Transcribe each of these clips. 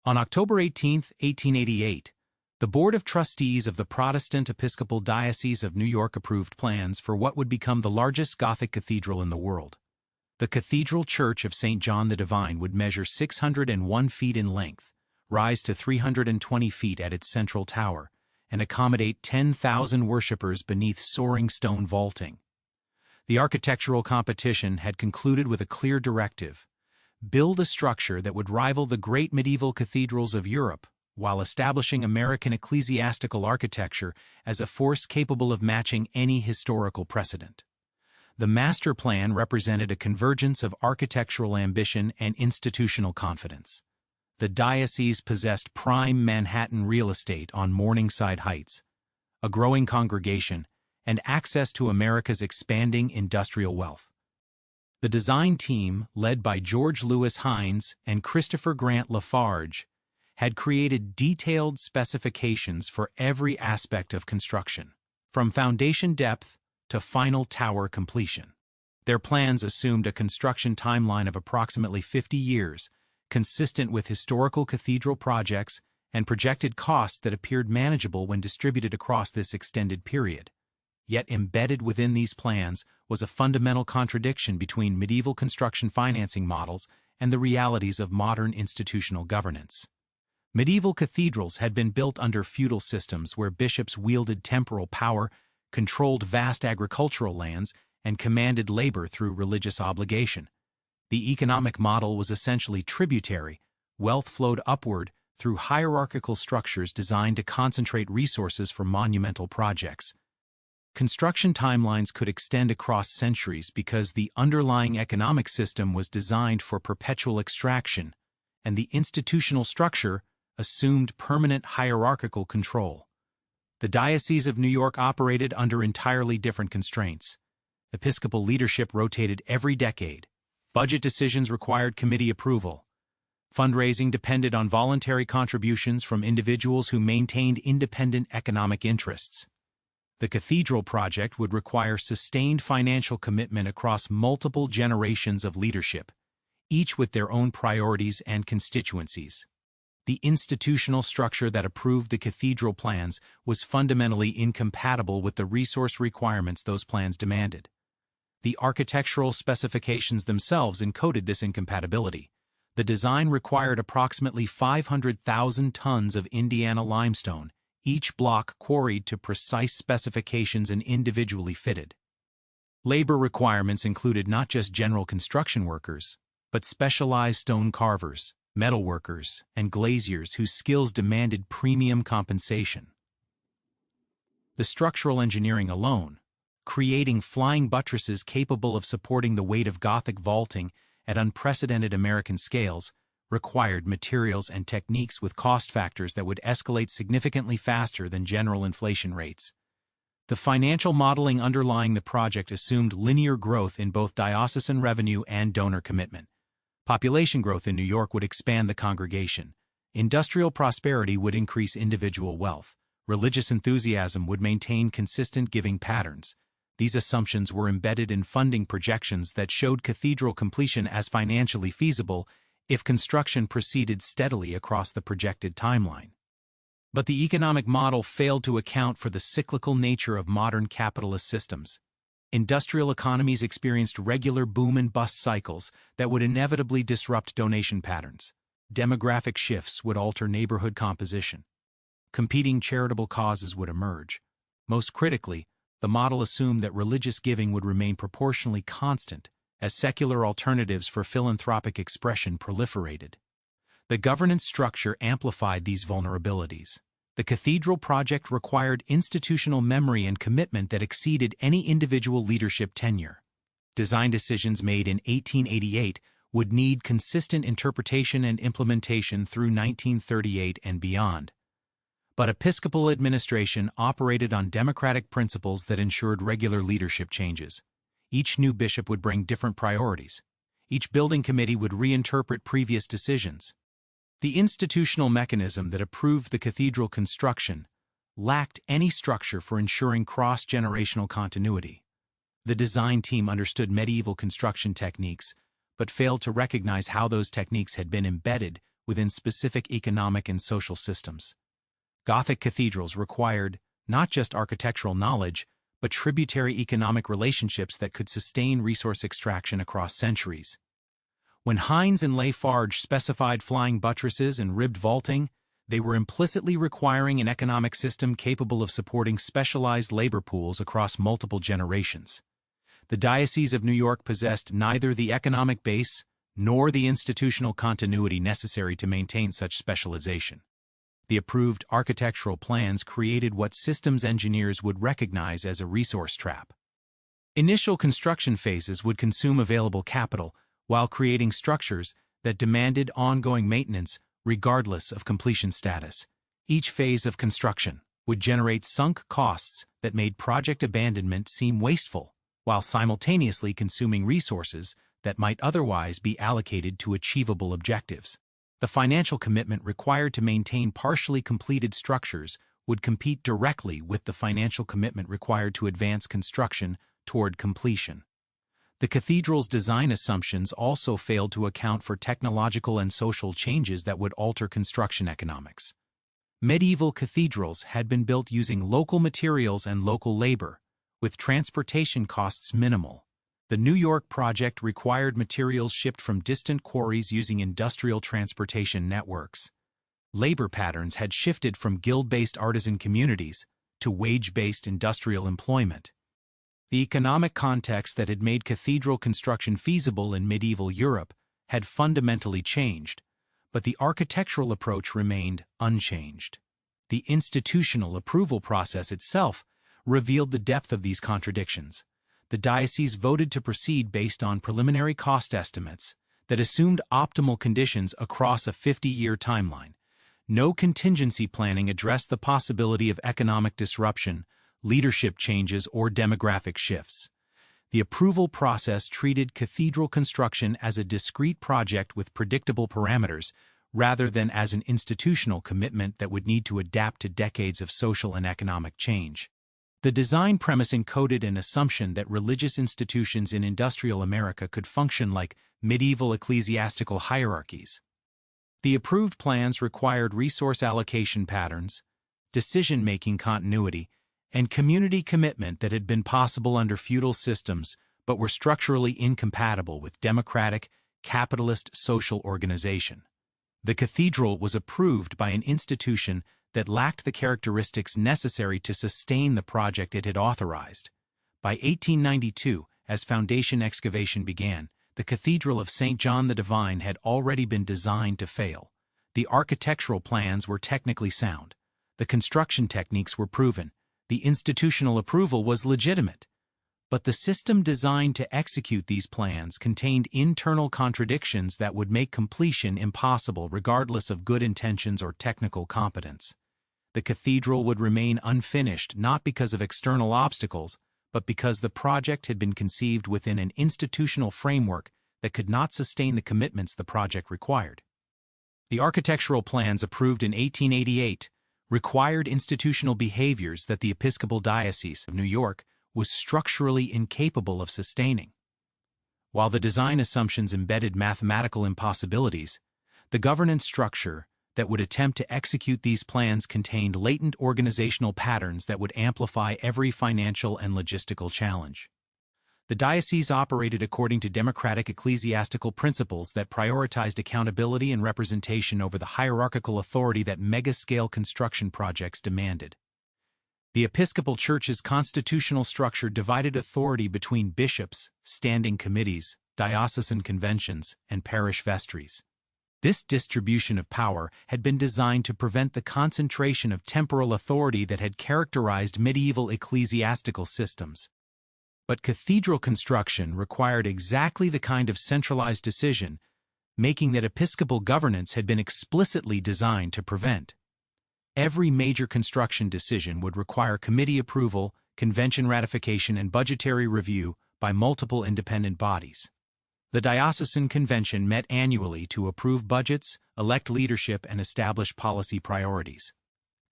On October 18, 1888, the Board of Trustees of the Protestant Episcopal Diocese of New York approved plans for what would become the largest Gothic cathedral in the world. The Cathedral Church of St. John the Divine would measure 601 feet in length, rise to 320 feet at its central tower, and accommodate 10,000 worshippers beneath soaring stone vaulting. The architectural competition had concluded with a clear directive: build a structure that would rival the great medieval cathedrals of Europe, while establishing American ecclesiastical architecture as a force capable of matching any historical precedent. The master plan represented a convergence of architectural ambition and institutional confidence. The diocese possessed prime Manhattan real estate on Morningside Heights, a growing congregation, and access to America's expanding industrial wealth. The design team, led by George Louis Hines and Christopher Grant Lafarge, had created detailed specifications for every aspect of construction, from foundation depth to final tower completion. Their plans assumed a construction timeline of approximately 50 years, consistent with historical cathedral projects, and projected costs that appeared manageable when distributed across this extended period. Yet embedded within these plans was a fundamental contradiction between medieval construction financing models and the realities of modern institutional governance. Medieval cathedrals had been built under feudal systems where bishops wielded temporal power, controlled vast agricultural lands, and commanded labor through religious obligation. The economic model was essentially tributary. Wealth flowed upward through hierarchical structures designed to concentrate resources for monumental projects. Construction timelines could extend across centuries because the underlying economic system was designed for perpetual extraction, and the institutional structure assumed permanent hierarchical control. The Diocese of New York operated under entirely different constraints. Episcopal leadership rotated every decade. Budget decisions required committee approval. Fundraising depended on voluntary contributions from individuals who maintained independent economic interests. The cathedral project would require sustained financial commitment across multiple generations of leadership, each with their own priorities and constituencies. The institutional structure that approved the cathedral plans was fundamentally incompatible with the resource requirements those plans demanded. The architectural specifications themselves encoded this incompatibility. The design required approximately 500,000 tons of Indiana limestone, each block quarried to precise specifications and individually fitted. Labor requirements included not just general construction workers, but specialized stone carvers, metalworkers, and glaziers whose skills demanded premium compensation. The structural engineering alone, creating flying buttresses capable of supporting the weight of Gothic vaulting at unprecedented American scales, required materials and techniques with cost factors that would escalate significantly faster than general inflation rates. The financial modeling underlying the project assumed linear growth in both diocesan revenue and donor commitment. Population growth in New York would expand the congregation. Industrial prosperity would increase individual wealth. Religious enthusiasm would maintain consistent giving patterns. These assumptions were embedded in funding projections that showed cathedral completion as financially feasible if construction proceeded steadily across the projected timeline. But the economic model failed to account for the cyclical nature of modern capitalist systems. Industrial economies experienced regular boom and bust cycles that would inevitably disrupt donation patterns. Demographic shifts would alter neighborhood composition. Competing charitable causes would emerge. Most critically, the model assumed that religious giving would remain proportionally constant as secular alternatives for philanthropic expression proliferated. The governance structure amplified these vulnerabilities. The cathedral project required institutional memory and commitment that exceeded any individual leadership tenure. Design decisions made in 1888 would need consistent interpretation and implementation through 1938 and beyond. But episcopal administration operated on democratic principles that ensured regular leadership changes. Each new bishop would bring different priorities. Each building committee would reinterpret previous decisions. The institutional mechanism that approved the cathedral construction lacked any structure for ensuring cross-generational continuity. The design team understood medieval construction techniques, but failed to recognize how those techniques had been embedded within specific economic and social systems. Gothic cathedrals required not just architectural knowledge, but tributary economic relationships that could sustain resource extraction across centuries. When Hines and Lafarge specified flying buttresses and ribbed vaulting, they were implicitly requiring an economic system capable of supporting specialized labor pools across multiple generations. The Diocese of New York possessed neither the economic base nor the institutional continuity necessary to maintain such specialization. The approved architectural plans created what systems engineers would recognize as a resource trap. Initial construction phases would consume available capital while creating structures that demanded ongoing maintenance regardless of completion status. Each phase of construction would generate sunk costs that made project abandonment seem wasteful, while simultaneously consuming resources that might otherwise be allocated to achievable objectives. The financial commitment required to maintain partially completed structures would compete directly with the financial commitment required to advance construction toward completion. The cathedral's design assumptions also failed to account for technological and social changes that would alter construction economics. Medieval cathedrals had been built using local materials and local labor, with transportation costs minimal. The New York project required materials shipped from distant quarries using industrial transportation networks. Labor patterns had shifted from guild-based artisan communities to wage-based industrial employment. The economic context that had made cathedral construction feasible in medieval Europe had fundamentally changed, but the architectural approach remained unchanged. The institutional approval process itself revealed the depth of these contradictions. The diocese voted to proceed based on preliminary cost estimates that assumed optimal conditions across a 50-year timeline. No contingency planning addressed the possibility of economic disruption, leadership changes, or demographic shifts. The approval process treated cathedral construction as a discrete project with predictable parameters, rather than as an institutional commitment that would need to adapt to decades of social and economic change. The design premise encoded an assumption that religious institutions in industrial America could function like medieval ecclesiastical hierarchies. The approved plans required resource allocation patterns, decision-making continuity, and community commitment that had been possible under feudal systems but were structurally incompatible with democratic, capitalist social organization. The cathedral was approved by an institution that lacked the characteristics necessary to sustain the project it had authorized. By 1892, as foundation excavation began, the Cathedral of St. John the Divine had already been designed to fail. The architectural plans were technically sound. The construction techniques were proven. The institutional approval was legitimate. But the system designed to execute these plans contained internal contradictions that would make completion impossible regardless of good intentions or technical competence. The cathedral would remain unfinished not because of external obstacles, but because the project had been conceived within an institutional framework that could not sustain the commitments the project required. The architectural plans approved in 1888 required institutional behaviors that the Episcopal Diocese of New York was structurally incapable of sustaining. While the design assumptions embedded mathematical impossibilities, the governance structure that would attempt to execute these plans contained latent organizational patterns that would amplify every financial and logistical challenge. The diocese operated according to democratic ecclesiastical principles that prioritized accountability and representation over the hierarchical authority that mega-scale construction projects demanded. The Episcopal Church's constitutional structure divided authority between bishops, standing committees, diocesan conventions, and parish vestries. This distribution of power had been designed to prevent the concentration of temporal authority that had characterized medieval ecclesiastical systems. But cathedral construction required exactly the kind of centralized decision-making that episcopal governance had been explicitly designed to prevent. Every major construction decision would require committee approval, convention ratification, and budgetary review by multiple independent bodies. The diocesan convention met annually to approve budgets, elect leadership, and establish policy priorities.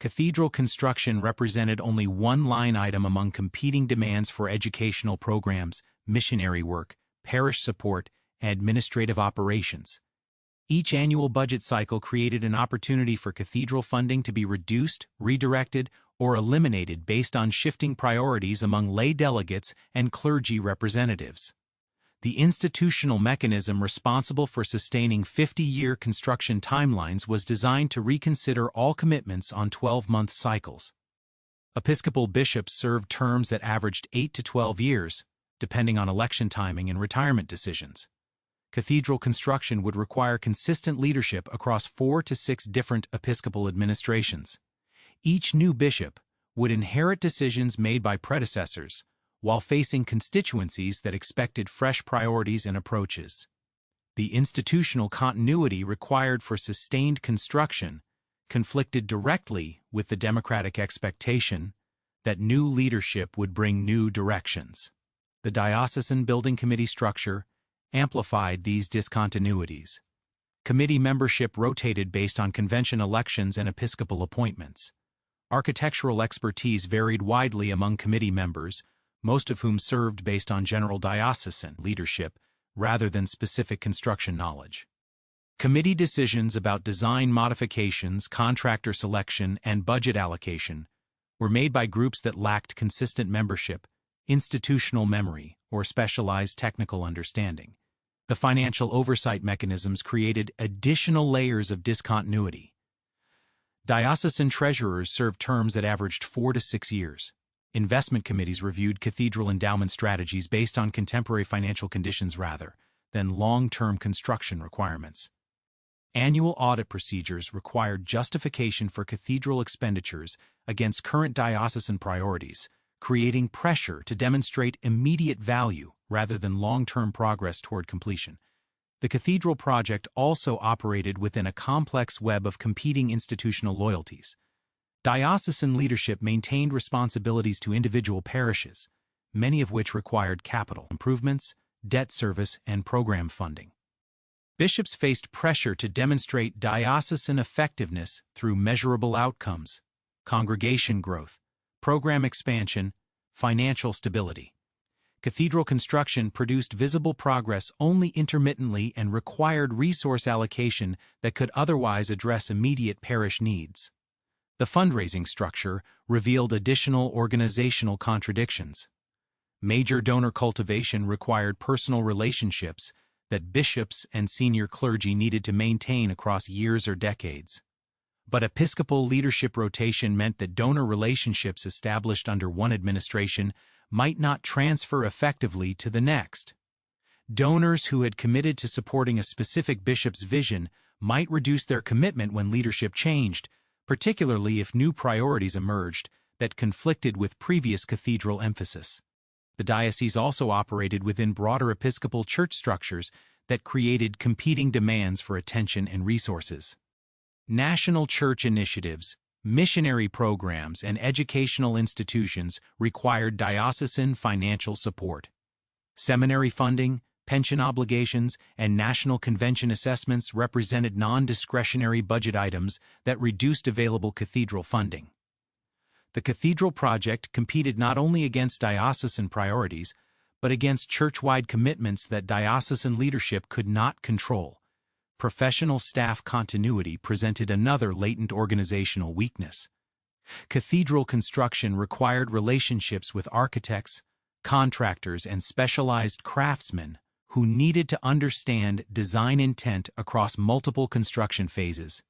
Cathedral construction represented only one line item among competing demands for educational programs, missionary work, parish support, and administrative operations. Each annual budget cycle created an opportunity for cathedral funding to be reduced, redirected, or eliminated based on shifting priorities among lay delegates and clergy representatives. The institutional mechanism responsible for sustaining 50-year construction timelines was designed to reconsider all commitments on 12-month cycles. Episcopal bishops served terms that averaged 8 to 12 years, depending on election timing and retirement decisions. Cathedral construction would require consistent leadership across 4 to 6 different episcopal administrations. Each new bishop would inherit decisions made by predecessors, while facing constituencies that expected fresh priorities and approaches. The institutional continuity required for sustained construction conflicted directly with the democratic expectation that new leadership would bring new directions. The diocesan building committee structure amplified these discontinuities. Committee membership rotated based on convention elections and episcopal appointments. Architectural expertise varied widely among committee members, most of whom served based on general diocesan leadership rather than specific construction knowledge. Committee decisions about design modifications, contractor selection, and budget allocation were made by groups that lacked consistent membership, institutional memory, or specialized technical understanding. The financial oversight mechanisms created additional layers of discontinuity. Diocesan treasurers served terms that averaged 4 to 6 years. Investment committees reviewed cathedral endowment strategies based on contemporary financial conditions rather than long-term construction requirements. Annual audit procedures required justification for cathedral expenditures against current diocesan priorities, creating pressure to demonstrate immediate value rather than long-term progress toward completion. The cathedral project also operated within a complex web of competing institutional loyalties. Diocesan leadership maintained responsibilities to individual parishes, many of which required capital improvements, debt service, and program funding. Bishops faced pressure to demonstrate diocesan effectiveness through measurable outcomes, congregation growth, program expansion, financial stability. Cathedral construction produced visible progress only intermittently and required resource allocation that could otherwise address immediate parish needs. The fundraising structure revealed additional organizational contradictions. Major donor cultivation required personal relationships that bishops and senior clergy needed to maintain across years or decades. But episcopal leadership rotation meant that donor relationships established under one administration might not transfer effectively to the next. Donors who had committed to supporting a specific bishop's vision might reduce their commitment when leadership changed, particularly if new priorities emerged that conflicted with previous cathedral emphasis. The diocese also operated within broader episcopal church structures that created competing demands for attention and resources. National church initiatives, missionary programs, and educational institutions required diocesan financial support. Seminary funding, pension obligations, and national convention assessments represented non-discretionary budget items that reduced available cathedral funding. The cathedral project competed not only against diocesan priorities, but against church-wide commitments that diocesan leadership could not control. Professional staff continuity presented another latent organizational weakness. Cathedral construction required relationships with architects, contractors, and specialized craftsmen who needed to understand design intent across multiple construction phases.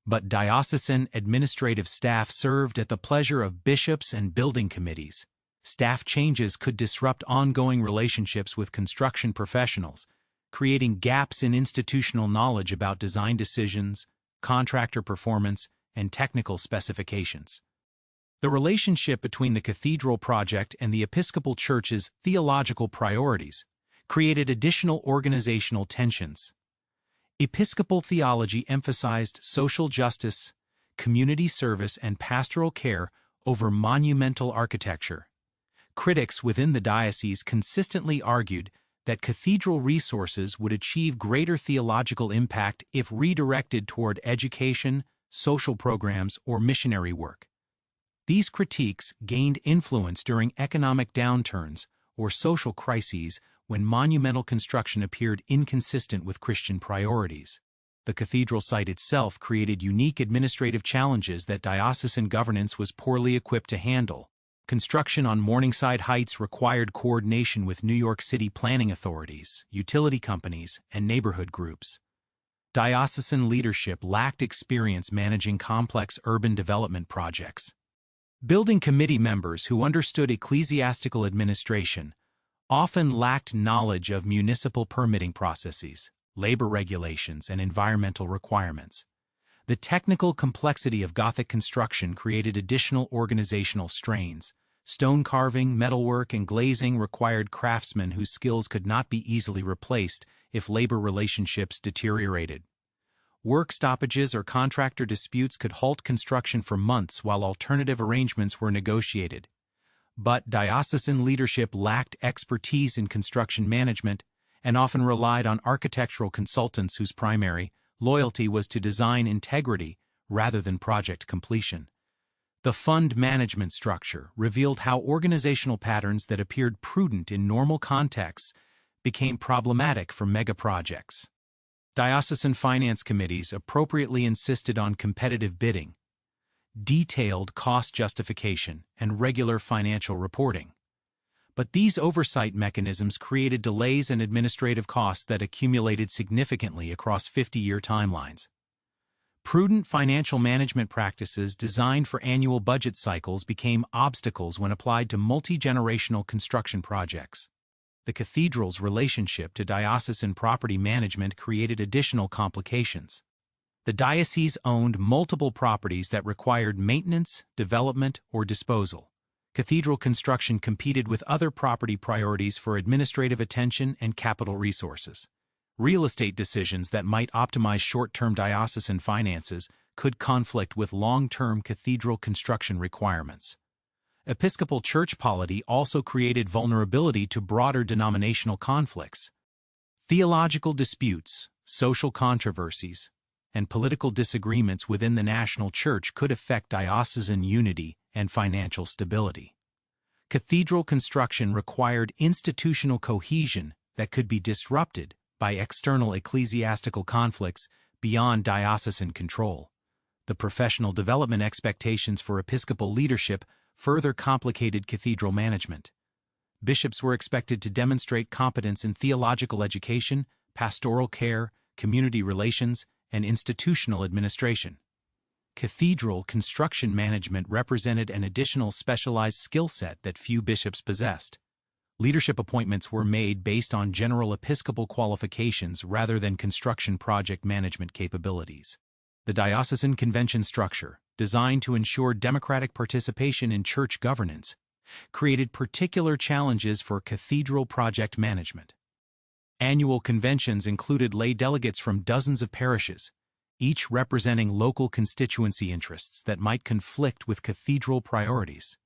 But diocesan administrative staff served at the pleasure of bishops and building committees. Staff changes could disrupt ongoing relationships with construction professionals, creating gaps in institutional knowledge about design decisions, contractor performance, and technical specifications. The relationship between the cathedral project and the Episcopal Church's theological priorities created additional organizational tensions. Episcopal theology emphasized social justice, community service, and pastoral care over monumental architecture. Critics within the diocese consistently argued that cathedral resources would achieve greater theological impact if redirected toward education, social programs, or missionary work. These critiques gained influence during economic downturns or social crises when monumental construction appeared inconsistent with Christian priorities. The cathedral site itself created unique administrative challenges that diocesan governance was poorly equipped to handle. Construction on Morningside Heights required coordination with New York City planning authorities, utility companies, and neighborhood groups. Diocesan leadership lacked experience managing complex urban development projects. Building committee members who understood ecclesiastical administration often lacked knowledge of municipal permitting processes, labor regulations, and environmental requirements. The technical complexity of Gothic construction created additional organizational strains. Stone carving, metalwork, and glazing required craftsmen whose skills could not be easily replaced if labor relationships deteriorated. Work stoppages or contractor disputes could halt construction for months while alternative arrangements were negotiated. But diocesan leadership lacked expertise in construction management and often relied on architectural consultants whose primary loyalty was to design integrity rather than project completion. The fund management structure revealed how organizational patterns that appeared prudent in normal contexts became problematic for megaprojects. Diocesan finance committees appropriately insisted on competitive bidding, detailed cost justification, and regular financial reporting. But these oversight mechanisms created delays and administrative costs that accumulated significantly across 50-year timelines. Prudent financial management practices designed for annual budget cycles became obstacles when applied to multi-generational construction projects. The cathedral's relationship to diocesan property management created additional complications. The diocese owned multiple properties that required maintenance, development, or disposal. Cathedral construction competed with other property priorities for administrative attention and capital resources. Real estate decisions that might optimize short-term diocesan finances could conflict with long-term cathedral construction requirements. Episcopal church polity also created vulnerability to broader denominational conflicts. Theological disputes, social controversies, and political disagreements within the national church could affect diocesan unity and financial stability. Cathedral construction required institutional cohesion that could be disrupted by external ecclesiastical conflicts beyond diocesan control. The professional development expectations for episcopal leadership further complicated cathedral management. Bishops were expected to demonstrate competence in theological education, pastoral care, community relations, and institutional administration. Cathedral construction management represented an additional specialized skill set that few bishops possessed. Leadership appointments were made based on general episcopal qualifications rather than construction project management capabilities. The diocesan convention structure, designed to ensure democratic participation in church governance, created particular challenges for cathedral project management. Annual conventions included lay delegates from dozens of parishes, each representing local constituency interests that might conflict with cathedral priorities.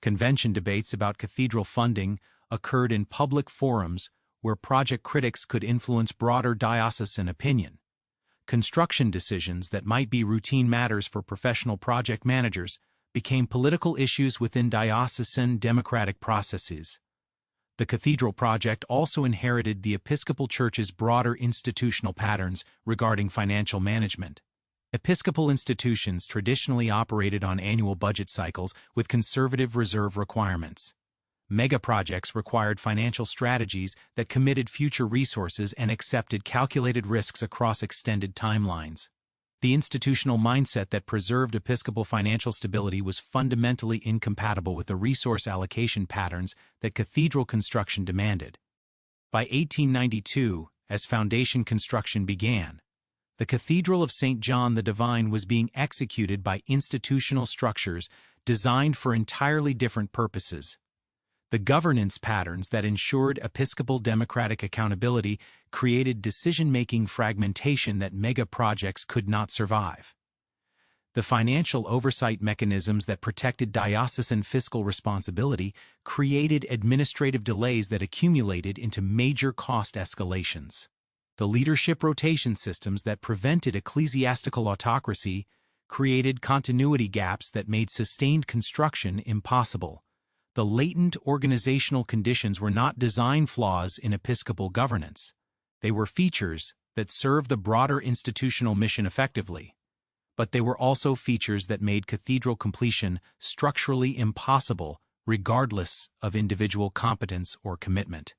Convention debates about cathedral funding occurred in public forums where project critics could influence broader diocesan opinion. Construction decisions that might be routine matters for professional project managers became political issues within diocesan democratic processes. The cathedral project also inherited the Episcopal Church's broader institutional patterns regarding financial management. Episcopal institutions traditionally operated on annual budget cycles with conservative reserve requirements. Megaprojects required financial strategies that committed future resources and accepted calculated risks across extended timelines. The institutional mindset that preserved episcopal financial stability was fundamentally incompatible with the resource allocation patterns that cathedral construction demanded. By 1892, as foundation construction began, the Cathedral of St. John the Divine was being executed by institutional structures designed for entirely different purposes. The governance patterns that ensured episcopal democratic accountability created decision-making fragmentation that mega-projects could not survive. The financial oversight mechanisms that protected diocesan fiscal responsibility created administrative delays that accumulated into major cost escalations. The leadership rotation systems that prevented ecclesiastical autocracy created continuity gaps that made sustained construction impossible. The latent organizational conditions were not design flaws in episcopal governance. They were features that serve the broader institutional mission effectively, but they were also features that made cathedral completion structurally impossible regardless of individual competence or commitment.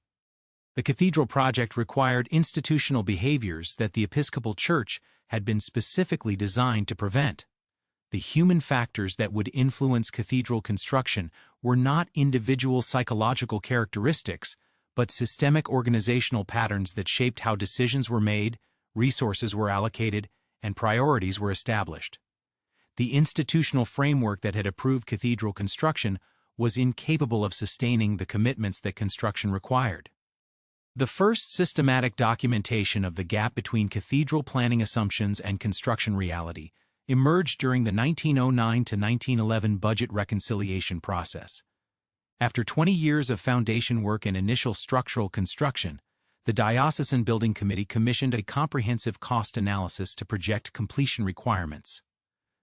The cathedral project required institutional behaviors that the Episcopal Church had been specifically designed to prevent. The human factors that would influence cathedral construction were not individual psychological characteristics, but systemic organizational patterns that shaped how decisions were made, resources were allocated, and priorities were established. The institutional framework that had approved cathedral construction was incapable of sustaining the commitments that construction required. The first systematic documentation of the gap between cathedral planning assumptions and construction reality emerged during the 1909 to 1911 budget reconciliation process. After 20 years of foundation work and initial structural construction, the Diocesan Building Committee commissioned a comprehensive cost analysis to project completion requirements.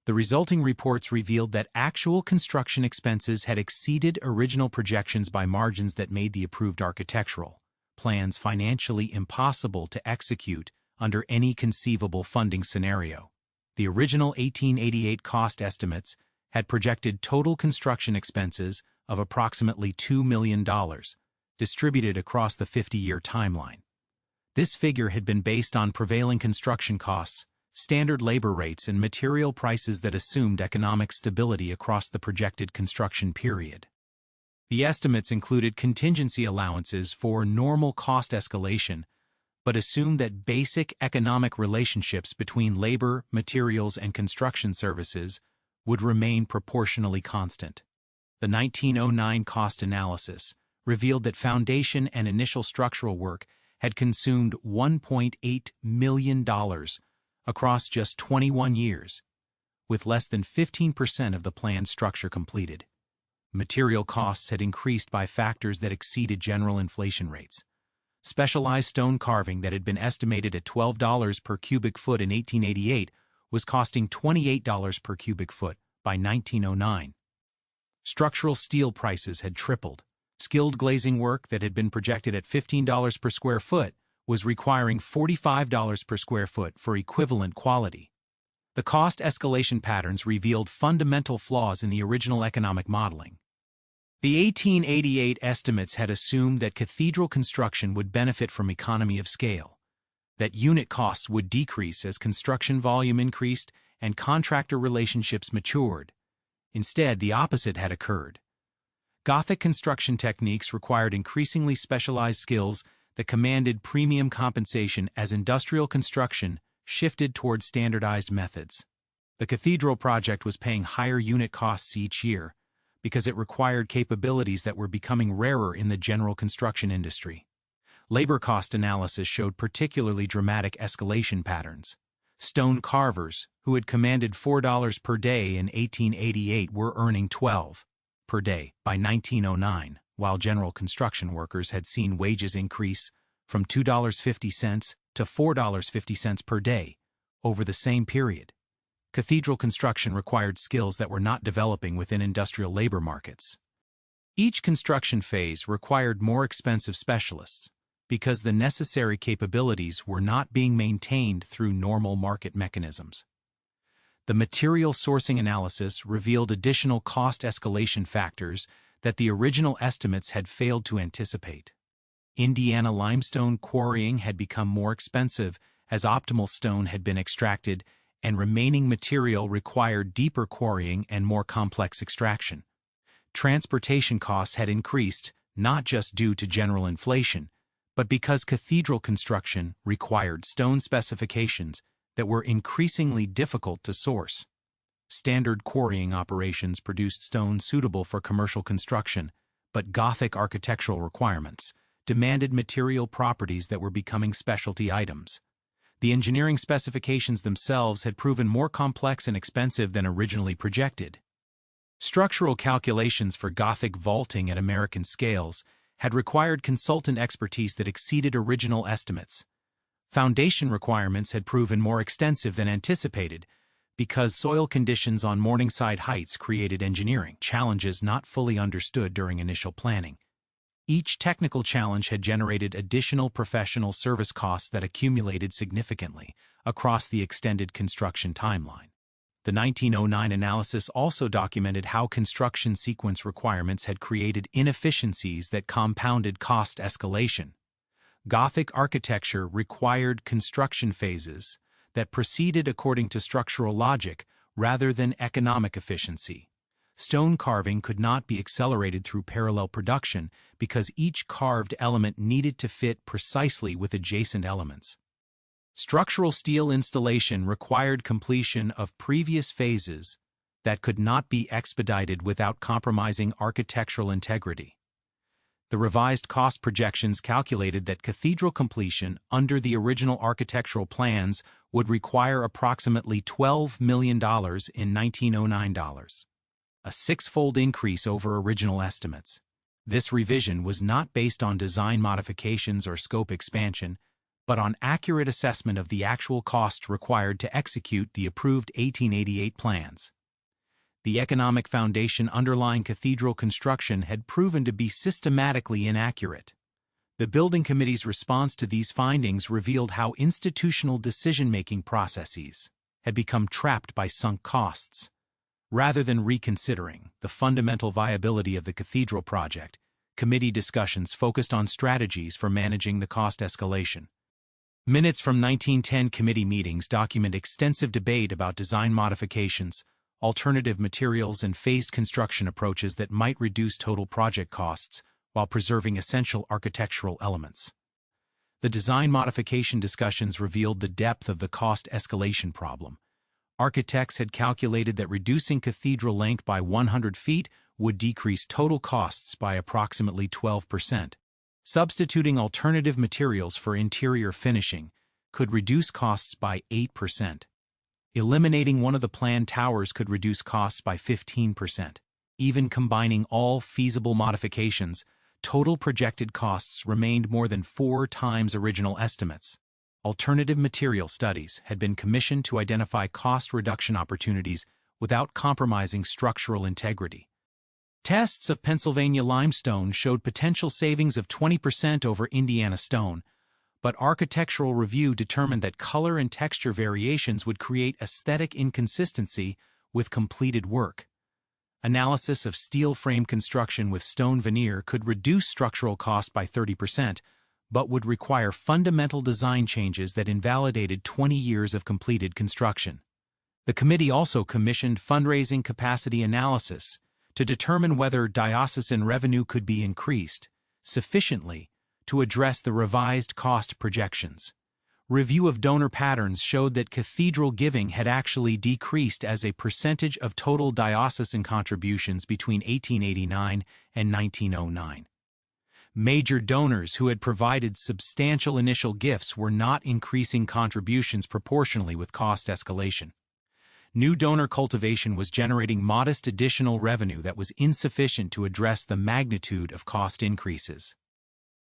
The resulting reports revealed that actual construction expenses had exceeded original projections by margins that made the approved architectural plans financially impossible to execute under any conceivable funding scenario. The original 1888 cost estimates had projected total construction expenses of approximately $2 million, distributed across the 50-year timeline. This figure had been based on prevailing construction costs, standard labor rates, and material prices that assumed economic stability across the projected construction period. The estimates included contingency allowances for normal cost escalation, but assumed that basic economic relationships between labor, materials, and construction services would remain proportionally constant. The 1909 cost analysis revealed that foundation and initial structural work had consumed $1.8 million across just 21 years, with less than 15% of the planned structure completed. Material costs had increased by factors that exceeded general inflation rates. Specialized stone carving that had been estimated at $12 per cubic foot in 1888 was costing $28 per cubic foot by 1909. Structural steel prices had tripled. Skilled glazing work that had been projected at $15 per square foot was requiring $45 per square foot for equivalent quality. The cost escalation patterns revealed fundamental flaws in the original economic modeling. The 1888 estimates had assumed that cathedral construction would benefit from economy of scale, that unit costs would decrease as construction volume increased and contractor relationships matured. Instead, the opposite had occurred. Gothic construction techniques required increasingly specialized skills that commanded premium compensation as industrial construction shifted toward standardized methods. The cathedral project was paying higher unit costs each year because it required capabilities that were becoming rarer in the general construction industry. Labor cost analysis showed particularly dramatic escalation patterns. Stone carvers, who had commanded $4 per day in 1888, were earning $12 per day by 1909, while general construction workers had seen wages increase from $2.50 to $4.50 per day over the same period. Cathedral construction required skills that were not developing within industrial labor markets. Each construction phase required more expensive specialists because the necessary capabilities were not being maintained through normal market mechanisms. The material sourcing analysis revealed additional cost escalation factors that the original estimates had failed to anticipate. Indiana limestone quarrying had become more expensive as optimal stone had been extracted, and remaining material required deeper quarrying and more complex extraction. Transportation costs had increased, not just due to general inflation, but because cathedral construction required stone specifications that were increasingly difficult to source. Standard quarrying operations produced stone suitable for commercial construction, but Gothic architectural requirements demanded material properties that were becoming specialty items. The engineering specifications themselves had proven more complex and expensive than originally projected. Structural calculations for Gothic vaulting at American scales had required consultant expertise that exceeded original estimates. Foundation requirements had proven more extensive than anticipated because soil conditions on Morningside Heights created engineering challenges not fully understood during initial planning. Each technical challenge had generated additional professional service costs that accumulated significantly across the extended construction timeline. The 1909 analysis also documented how construction sequence requirements had created inefficiencies that compounded cost escalation. Gothic architecture required construction phases that proceeded according to structural logic rather than economic efficiency. Stone carving could not be accelerated through parallel production because each carved element needed to fit precisely with adjacent elements. Structural steel installation required completion of previous phases that could not be expedited without compromising architectural integrity. The revised cost projections calculated that cathedral completion under the original architectural plans would require approximately $12 million in 1909 dollars, a six-fold increase over original estimates. This revision was not based on design modifications or scope expansion, but on accurate assessment of the actual cost required to execute the approved 1888 plans. The economic foundation underlying cathedral construction had proven to be systematically inaccurate. The building committee's response to these findings revealed how institutional decision-making processes had become trapped by sunk costs. Rather than reconsidering the fundamental viability of the cathedral project, committee discussions focused on strategies for managing the cost escalation. Minutes from 1910 committee meetings document extensive debate about design modifications, alternative materials, and phased construction approaches that might reduce total project costs while preserving essential architectural elements. The design modification discussions revealed the depth of the cost escalation problem. Architects had calculated that reducing cathedral length by 100 feet would decrease total costs by approximately 12%. Substituting alternative materials for interior finishing could reduce costs by 8%. Eliminating one of the planned towers could reduce costs by 15%. Even combining all feasible modifications, total projected costs remained more than 4 times original estimates. Alternative material studies had been commissioned to identify cost reduction opportunities without compromising structural integrity. Tests of Pennsylvania limestone showed potential savings of 20% over Indiana stone, but architectural review determined that color and texture variations would create aesthetic inconsistency with completed work. Analysis of steel frame construction with stone veneer could reduce structural cost by 30%, but would require fundamental design changes that invalidated 20 years of completed construction. The committee also commissioned fundraising capacity analysis to determine whether diocesan revenue could be increased sufficiently to address the revised cost projections. Review of donor patterns showed that cathedral giving had actually decreased as a percentage of total diocesan contributions between 1889 and 1909. Major donors who had provided substantial initial gifts were not increasing contributions proportionally with cost escalation. New donor cultivation was generating modest additional revenue that was insufficient to address the magnitude of cost increases.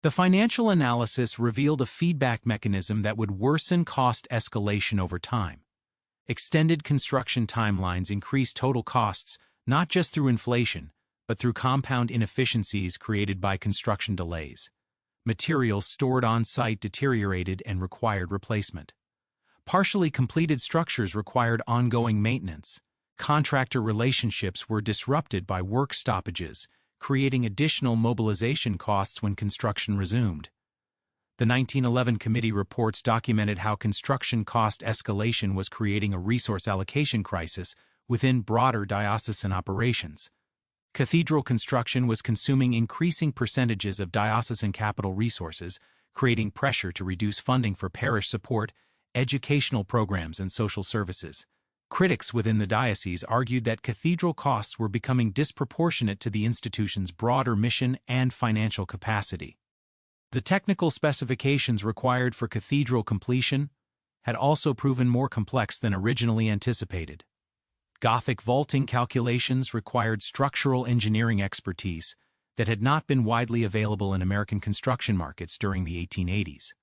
The financial analysis revealed a feedback mechanism that would worsen cost escalation over time. Extended construction timelines increased total costs not just through inflation, but through compound inefficiencies created by construction delays. Materials stored on-site deteriorated and required replacement. Partially completed structures required ongoing maintenance. Contractor relationships were disrupted by work stoppages, creating additional mobilization costs when construction resumed. The 1911 committee reports documented how construction cost escalation was creating a resource allocation crisis within broader diocesan operations. Cathedral construction was consuming increasing percentages of diocesan capital resources, creating pressure to reduce funding for parish support, educational programs, and social services. Critics within the diocese argued that cathedral costs were becoming disproportionate to the institution's broader mission and financial capacity. The technical specifications required for cathedral completion had also proven more complex than originally anticipated. Gothic vaulting calculations required structural engineering expertise that had not been widely available in American construction markets during the 1880s.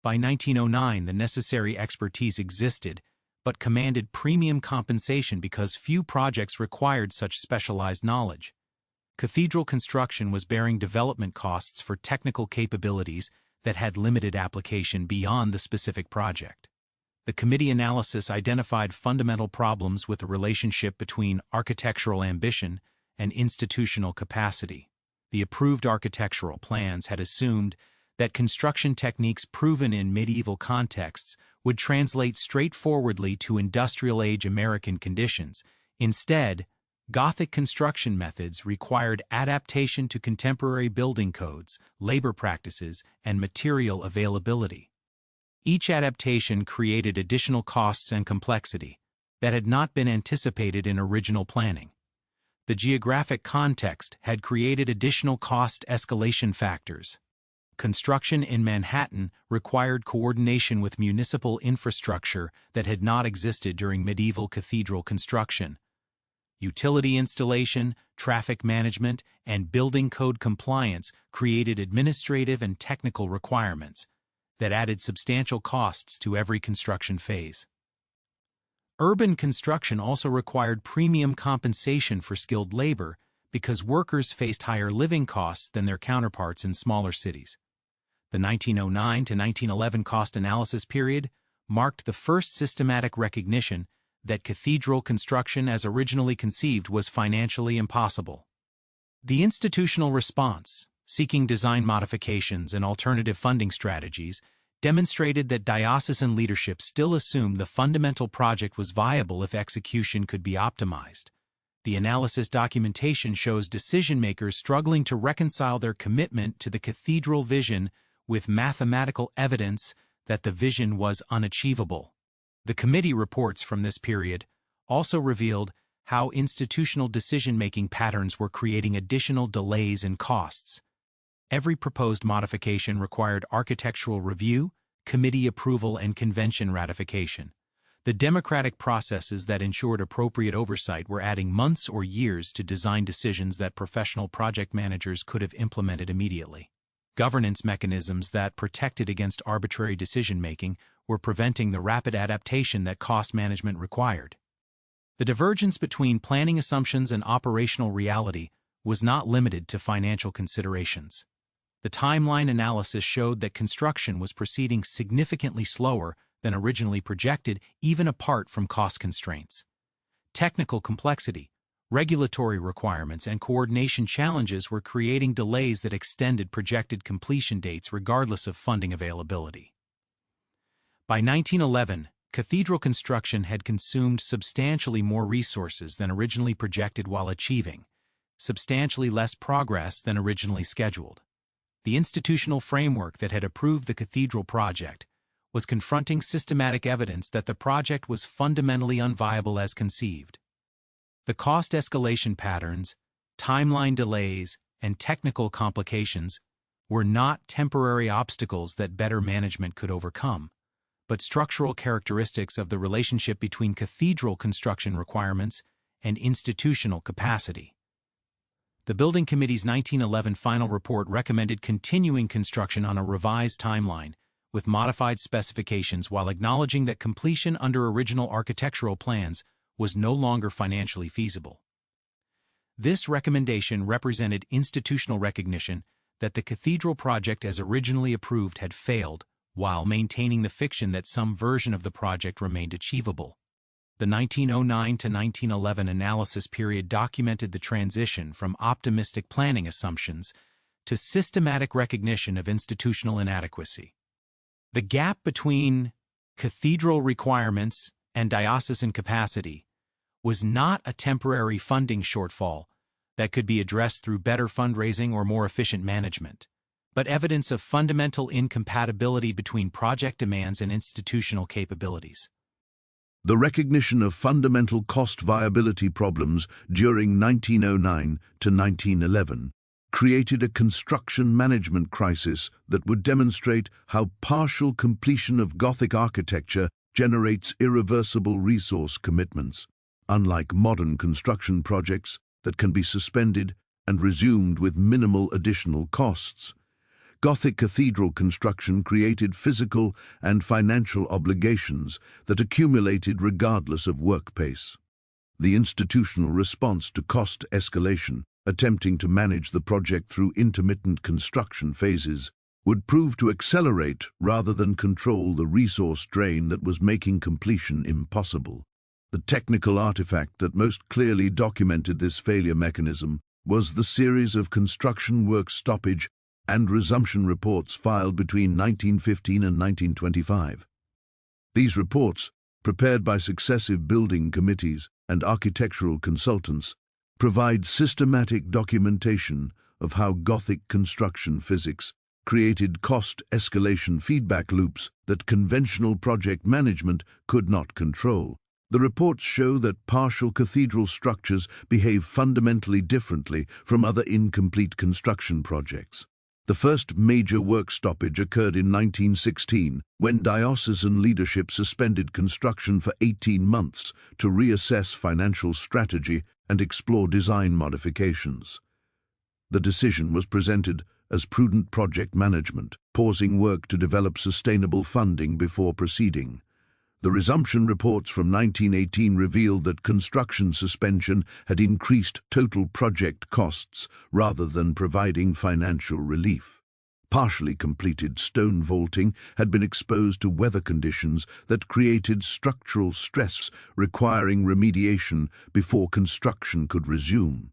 By 1909, the necessary expertise existed, but commanded premium compensation because few projects required such specialized knowledge. cathedral construction was bearing development costs for technical capabilities that had limited application beyond the specific project. The committee analysis identified fundamental problems with the relationship between architectural ambition and institutional capacity. The approved architectural plans had assumed that construction techniques proven in medieval contexts would translate straightforwardly to industrial-age American conditions. Instead, Gothic construction methods required adaptation to contemporary building codes, labor practices, and material availability. Each adaptation created additional costs and complexity that had not been anticipated in original planning. The geographic context had created additional cost escalation factors. Construction in Manhattan required coordination with municipal infrastructure that had not existed during medieval cathedral construction. Utility installation, traffic management, and building code compliance created administrative and technical requirements that added substantial costs to every construction phase. Urban construction also required premium compensation for skilled labor because workers faced higher living costs than their counterparts in smaller cities. The 1909 to 1911 cost analysis period marked the first systematic recognition that cathedral construction as originally conceived was financially impossible. The institutional response, seeking design modifications and alternative funding strategies, demonstrated that diocesan leadership still assumed the fundamental project was viable if execution could be optimized. The analysis documentation shows decision-makers struggling to reconcile their commitment to the cathedral vision with mathematical evidence that the vision was unachievable. The committee reports from this period also revealed how institutional decision-making patterns were creating additional delays and costs. Every proposed modification required architectural review, committee approval, and convention ratification. The democratic processes that ensured appropriate oversight were adding months or years to design decisions that professional project managers could have implemented immediately. Governance mechanisms that protected against arbitrary decision-making were preventing the rapid adaptation that cost management required. The divergence between planning assumptions and operational reality was not limited to financial considerations. The timeline analysis showed that construction was proceeding significantly slower than originally projected, even apart from cost constraints. Technical complexity, regulatory requirements, and coordination challenges were creating delays that extended projected completion dates regardless of funding availability. By 1911, cathedral construction had consumed substantially more resources than originally projected while achieving substantially less progress than originally scheduled. The institutional framework that had approved the cathedral project was confronting systematic evidence that the project was fundamentally unviable as conceived. The cost escalation patterns, timeline delays, and technical complications were not temporary obstacles that better management could overcome, but structural characteristics of the relationship between cathedral construction requirements and institutional capacity. The Building Committee's 1911 final report recommended continuing construction on a revised timeline with modified specifications while acknowledging that completion under original architectural plans was no longer financially feasible. This recommendation represented institutional recognition that the cathedral project as originally approved had failed, while maintaining the fiction that some version of the project remained achievable. The 1909 to 1911 analysis period documented the transition from optimistic planning assumptions to systematic recognition of institutional inadequacy. The gap between cathedral requirements and diocesan capacity was not a temporary funding shortfall that could be addressed through better fundraising or more efficient management, but evidence of fundamental incompatibility between project demands and institutional capabilities. The recognition of fundamental cost viability problems during 1909 to 1911 created a construction management crisis that would demonstrate how partial completion of Gothic architecture generates irreversible resource commitments, unlike modern construction projects that can be suspended and resumed with minimal additional costs. Gothic cathedral construction created physical and financial obligations that accumulated regardless of work pace. The institutional response to cost escalation attempting to manage the project through intermittent construction phases would prove to accelerate rather than control the resource drain that was making completion impossible. The technical artifact that most clearly documented this failure mechanism was the series of construction work stoppage and resumption reports filed between 1915 and 1925. These reports, prepared by successive building committees and architectural consultants, provide systematic documentation of how Gothic construction physics created cost escalation feedback loops that conventional project management could not control. The reports show that partial cathedral structures behave fundamentally differently from other incomplete construction projects. The first major work stoppage occurred in 1916, when diocesan leadership suspended construction for 18 months to reassess financial strategy and explore design modifications. The decision was presented as prudent project management, pausing work to develop sustainable funding before proceeding. The resumption reports from 1918 revealed that construction suspension had increased total project costs rather than providing financial relief. Partially completed stone vaulting had been exposed to weather conditions that created structural stress requiring remediation before construction could resume.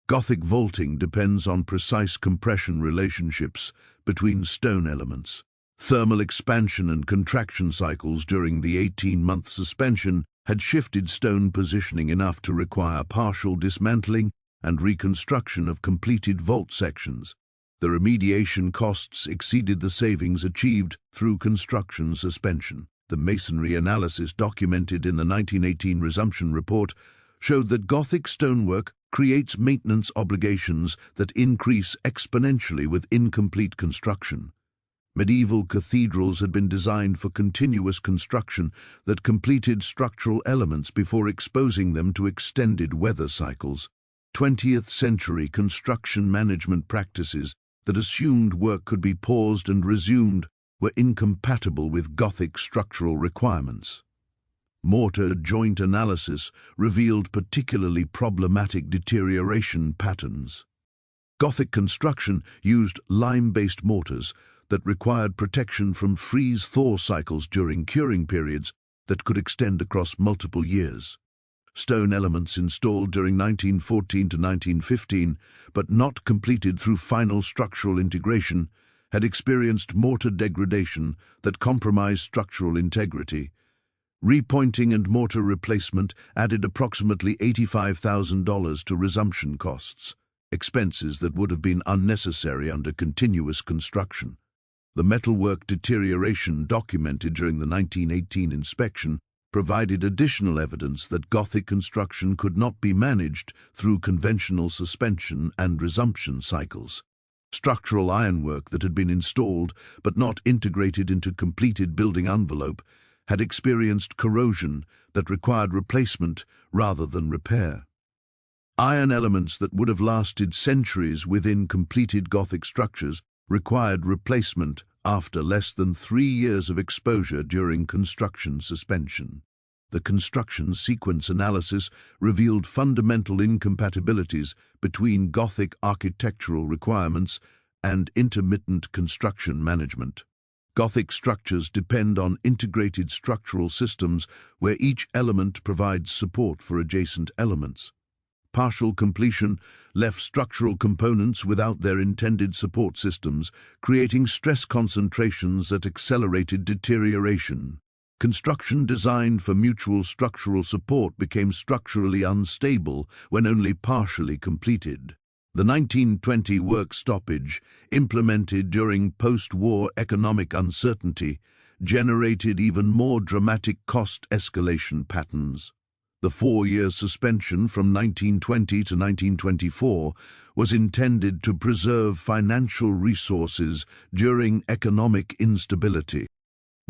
Gothic vaulting depends on precise compression relationships between stone elements. Thermal expansion and contraction cycles during the 18-month suspension had shifted stone positioning enough to require partial dismantling and reconstruction of completed vault sections. The remediation costs exceeded the savings achieved through construction suspension. The masonry analysis documented in the 1918 resumption report showed that Gothic stonework creates maintenance obligations that increase exponentially with incomplete construction. Medieval cathedrals had been designed for continuous construction that completed structural elements before exposing them to extended weather cycles. 20th century construction management practices that assumed work could be paused and resumed were incompatible with Gothic structural requirements. Mortar joint analysis revealed particularly problematic deterioration patterns. Gothic construction used lime-based mortars that required protection from freeze-thaw cycles during curing periods that could extend across multiple years. Stone elements installed during 1914 to 1915, but not completed through final structural integration, had experienced mortar degradation that compromised structural integrity. Repointing and mortar replacement added approximately $85,000 to resumption costs, expenses that would have been unnecessary under continuous construction. The metalwork deterioration documented during the 1918 inspection provided additional evidence that Gothic construction could not be managed through conventional suspension and resumption cycles. Structural ironwork that had been installed but not integrated into completed building envelope had experienced corrosion that required replacement rather than repair. Iron elements that would have lasted centuries within completed Gothic structures required replacement after less than 3 years of exposure during construction suspension. The construction sequence analysis revealed fundamental incompatibilities between Gothic architectural requirements and intermittent construction management. Gothic structures depend on integrated structural systems where each element provides support for adjacent elements. Partial completion left structural components without their intended support systems, creating stress concentrations that accelerated deterioration. Construction designed for mutual structural support became structurally unstable when only partially completed. The 1920 work stoppage, implemented during post-war economic uncertainty, generated even more dramatic cost escalation patterns. The 4-year suspension from 1920 to 1924 was intended to preserve financial resources during economic instability.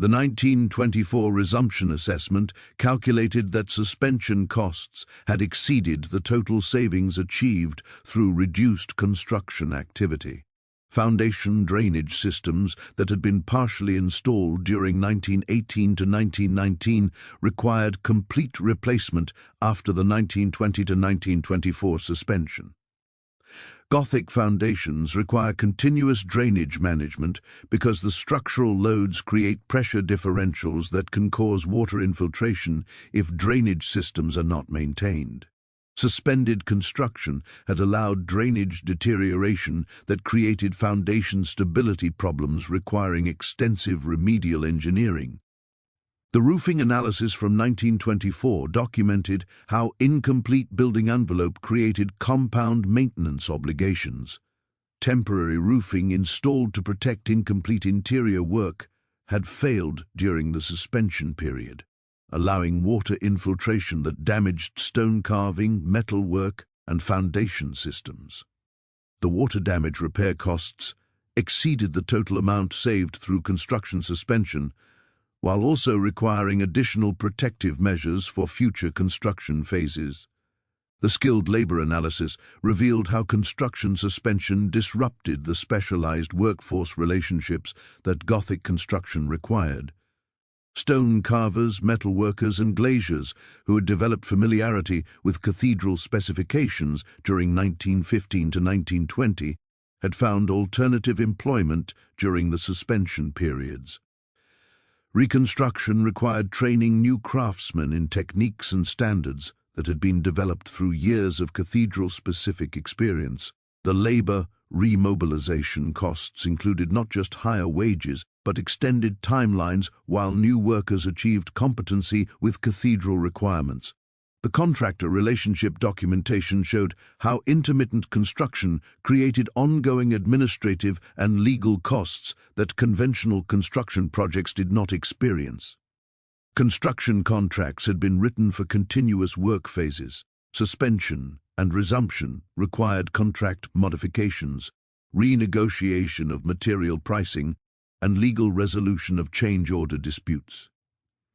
The 1924 resumption assessment calculated that suspension costs had exceeded the total savings achieved through reduced construction activity. Foundation drainage systems that had been partially installed during 1918 to 1919 required complete replacement after the 1920 to 1924 suspension. Gothic foundations require continuous drainage management because the structural loads create pressure differentials that can cause water infiltration if drainage systems are not maintained. Suspended construction had allowed drainage deterioration that created foundation stability problems requiring extensive remedial engineering. The roofing analysis from 1924 documented how incomplete building envelope created compound maintenance obligations. Temporary roofing installed to protect incomplete interior work had failed during the suspension period, allowing water infiltration that damaged stone carving, metalwork, and foundation systems. The water damage repair costs exceeded the total amount saved through construction suspension, while also requiring additional protective measures for future construction phases. The skilled labor analysis revealed how construction suspension disrupted the specialized workforce relationships that Gothic construction required. Stone carvers, metalworkers, and glaziers who had developed familiarity with cathedral specifications during 1915 to 1920 had found alternative employment during the suspension periods. Reconstruction required training new craftsmen in techniques and standards that had been developed through years of cathedral-specific experience. The labor remobilization costs included not just higher wages, but extended timelines while new workers achieved competency with cathedral requirements. The contractor relationship documentation showed how intermittent construction created ongoing administrative and legal costs that conventional construction projects did not experience. Construction contracts had been written for continuous work phases. Suspension and resumption required contract modifications, renegotiation of material pricing, and legal resolution of change order disputes.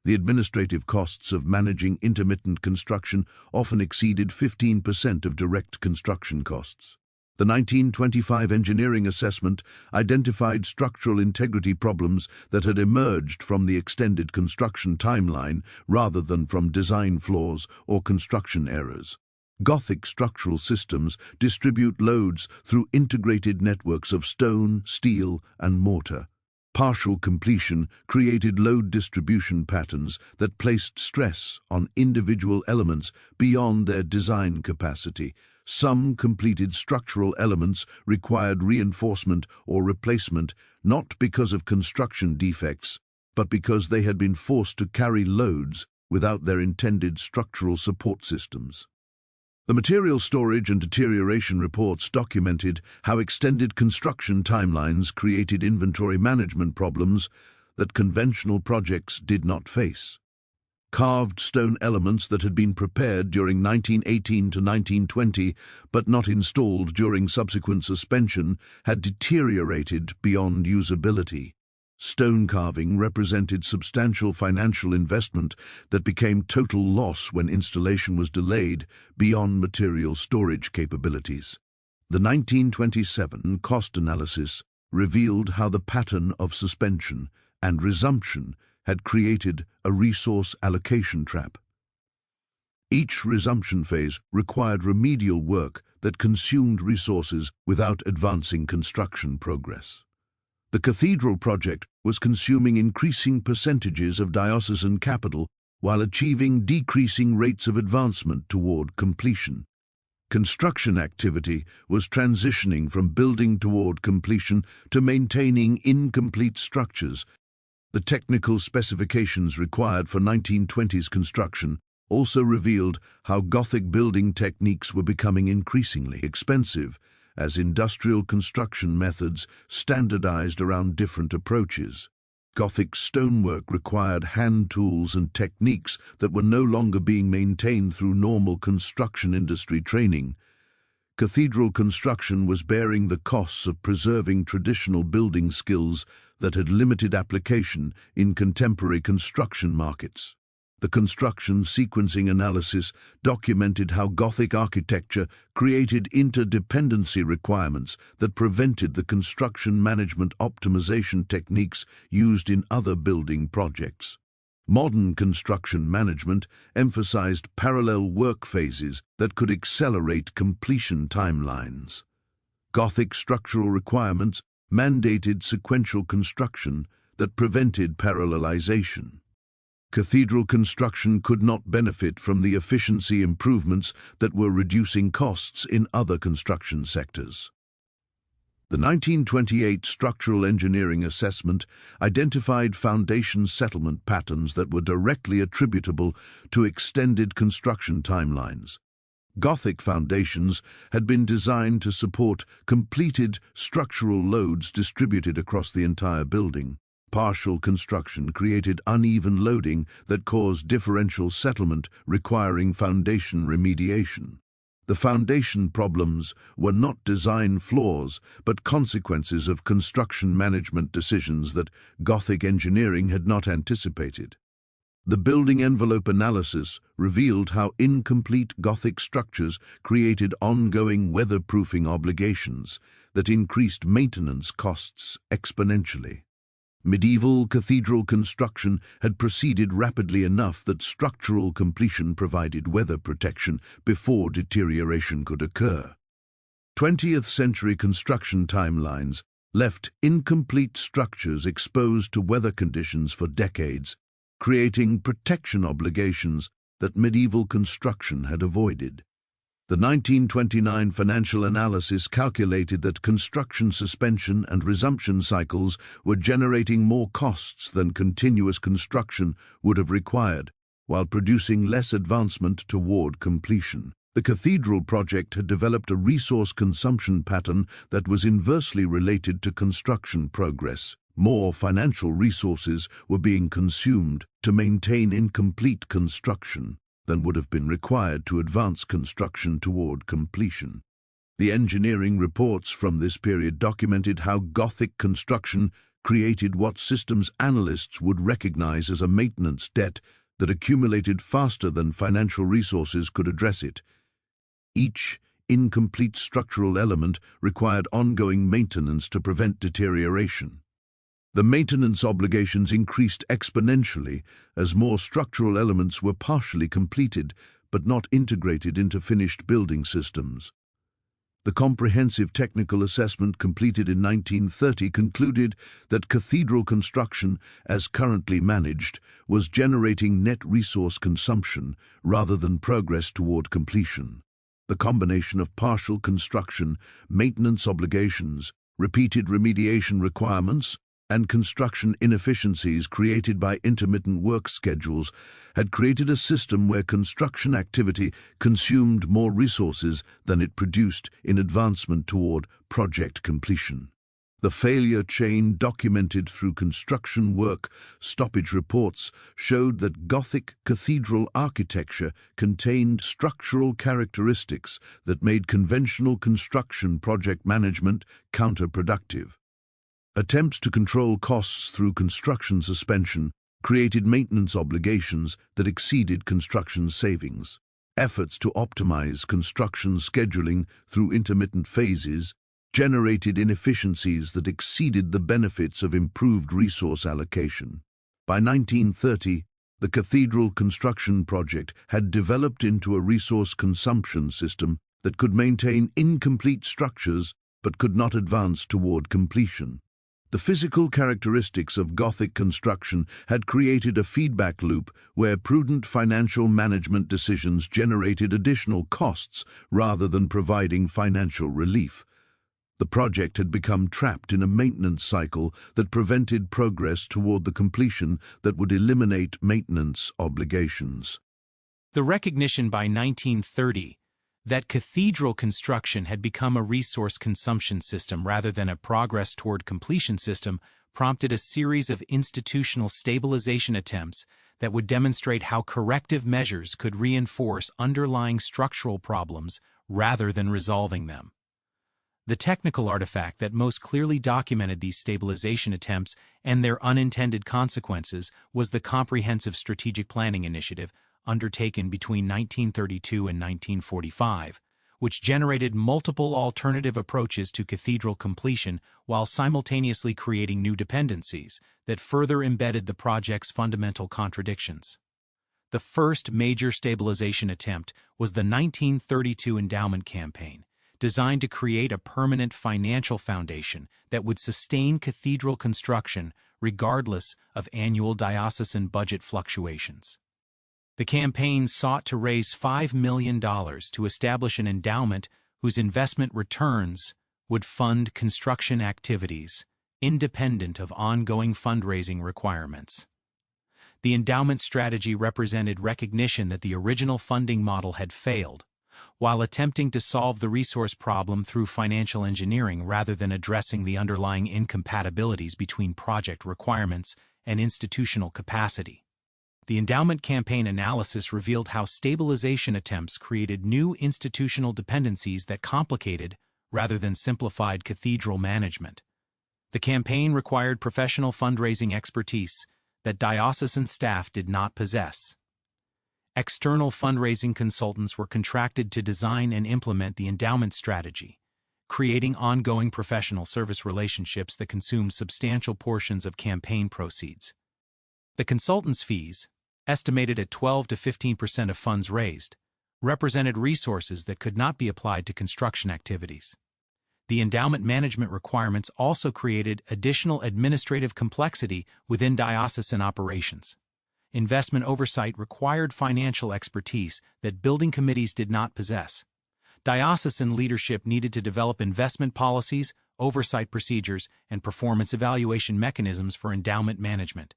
The administrative costs of managing intermittent construction often exceeded 15% of direct construction costs. The 1925 engineering assessment identified structural integrity problems that had emerged from the extended construction timeline rather than from design flaws or construction errors. Gothic structural systems distribute loads through integrated networks of stone, steel, and mortar. Partial completion created load distribution patterns that placed stress on individual elements beyond their design capacity. Some completed structural elements required reinforcement or replacement not because of construction defects, but because they had been forced to carry loads without their intended structural support systems. The material storage and deterioration reports documented how extended construction timelines created inventory management problems that conventional projects did not face. Carved stone elements that had been prepared during 1918 to 1920 but not installed during subsequent suspension had deteriorated beyond usability. Stone carving represented substantial financial investment that became total loss when installation was delayed beyond material storage capabilities. The 1927 cost analysis revealed how the pattern of suspension and resumption had created a resource allocation trap. Each resumption phase required remedial work that consumed resources without advancing construction progress. The cathedral project was consuming increasing percentages of diocesan capital while achieving decreasing rates of advancement toward completion. Construction activity was transitioning from building toward completion to maintaining incomplete structures. The technical specifications required for 1920s construction also revealed how Gothic building techniques were becoming increasingly expensive as industrial construction methods standardized around different approaches. Gothic stonework required hand tools and techniques that were no longer being maintained through normal construction industry training. Cathedral construction was bearing the costs of preserving traditional building skills that had limited application in contemporary construction markets. The construction sequencing analysis documented how Gothic architecture created interdependency requirements that prevented the construction management optimization techniques used in other building projects. Modern construction management emphasized parallel work phases that could accelerate completion timelines. Gothic structural requirements mandated sequential construction that prevented parallelization. Cathedral construction could not benefit from the efficiency improvements that were reducing costs in other construction sectors. The 1928 Structural Engineering Assessment identified foundation settlement patterns that were directly attributable to extended construction timelines. Gothic foundations had been designed to support completed structural loads distributed across the entire building. Partial construction created uneven loading that caused differential settlement requiring foundation remediation. The foundation problems were not design flaws, but consequences of construction management decisions that Gothic engineering had not anticipated. The building envelope analysis revealed how incomplete Gothic structures created ongoing weatherproofing obligations that increased maintenance costs exponentially. Medieval cathedral construction had proceeded rapidly enough that structural completion provided weather protection before deterioration could occur. 20th century construction timelines left incomplete structures exposed to weather conditions for decades, creating protection obligations that medieval construction had avoided. The 1929 financial analysis calculated that construction suspension and resumption cycles were generating more costs than continuous construction would have required, while producing less advancement toward completion. The cathedral project had developed a resource consumption pattern that was inversely related to construction progress. More financial resources were being consumed to maintain incomplete construction than would have been required to advance construction toward completion. The engineering reports from this period documented how Gothic construction created what systems analysts would recognize as a maintenance debt that accumulated faster than financial resources could address it. Each incomplete structural element required ongoing maintenance to prevent deterioration. The maintenance obligations increased exponentially as more structural elements were partially completed but not integrated into finished building systems. The comprehensive technical assessment completed in 1930 concluded that cathedral construction, as currently managed, was generating net resource consumption rather than progress toward completion. The combination of partial construction, maintenance obligations, repeated remediation requirements, and construction inefficiencies created by intermittent work schedules had created a system where construction activity consumed more resources than it produced in advancement toward project completion. The failure chain documented through construction work stoppage reports showed that Gothic cathedral architecture contained structural characteristics that made conventional construction project management counterproductive. Attempts to control costs through construction suspension created maintenance obligations that exceeded construction savings. Efforts to optimize construction scheduling through intermittent phases generated inefficiencies that exceeded the benefits of improved resource allocation. By 1930, the cathedral construction project had developed into a resource consumption system that could maintain incomplete structures but could not advance toward completion. The physical characteristics of Gothic construction had created a feedback loop where prudent financial management decisions generated additional costs rather than providing financial relief. The project had become trapped in a maintenance cycle that prevented progress toward the completion that would eliminate maintenance obligations. The recognition by 1930 that cathedral construction had become a resource consumption system rather than a progress toward completion system prompted a series of institutional stabilization attempts that would demonstrate how corrective measures could reinforce underlying structural problems rather than resolving them. The technical artifact that most clearly documented these stabilization attempts and their unintended consequences was the Comprehensive Strategic Planning Initiative undertaken between 1932 and 1945, which generated multiple alternative approaches to cathedral completion while simultaneously creating new dependencies that further embedded the project's fundamental contradictions. The first major stabilization attempt was the 1932 endowment campaign, designed to create a permanent financial foundation that would sustain cathedral construction regardless of annual diocesan budget fluctuations. The campaign sought to raise $5 million to establish an endowment whose investment returns would fund construction activities independent of ongoing fundraising requirements. The endowment strategy represented recognition that the original funding model had failed, while attempting to solve the resource problem through financial engineering rather than addressing the underlying incompatibilities between project requirements and institutional capacity. The endowment campaign analysis revealed how stabilization attempts created new institutional dependencies that complicated, rather than simplified, cathedral management. The campaign required professional fundraising expertise that diocesan staff did not possess. External fundraising consultants were contracted to design and implement the endowment strategy, creating ongoing professional service relationships that consumed substantial portions of campaign proceeds. The consultants' fees, estimated at 12 to 15% of funds raised, represented resources that could not be applied to construction activities. The endowment management requirements also created additional administrative complexity within diocesan operations. Investment oversight required financial expertise that building committees did not possess. Diocesan leadership needed to develop investment policies, oversight procedures, and performance evaluation mechanisms for endowment management.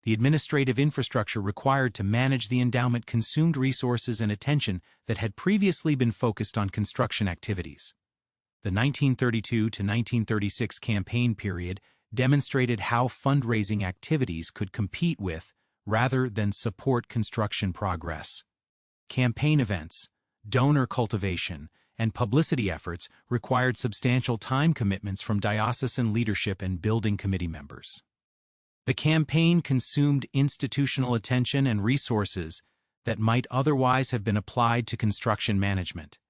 The administrative infrastructure required to manage the endowment consumed resources and attention that had previously been focused on construction activities. The 1932 to 1936 campaign period demonstrated how fundraising activities could compete with, rather than support, construction progress. Campaign events, donor cultivation, and publicity efforts required substantial time commitments from diocesan leadership and building committee members. The campaign consumed institutional attention and resources that might otherwise have been applied to construction management.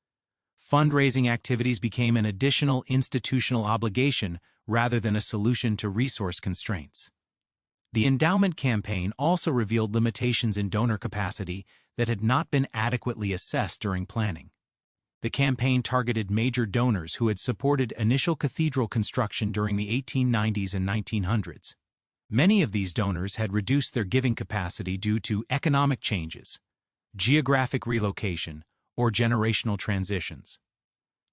Fundraising activities became an additional institutional obligation rather than a solution to resource constraints. The endowment campaign also revealed limitations in donor capacity that had not been adequately assessed during planning. The campaign targeted major donors who had supported initial cathedral construction during the 1890s and 1900s. Many of these donors had reduced their giving capacity due to economic changes, geographic relocation, or generational transitions.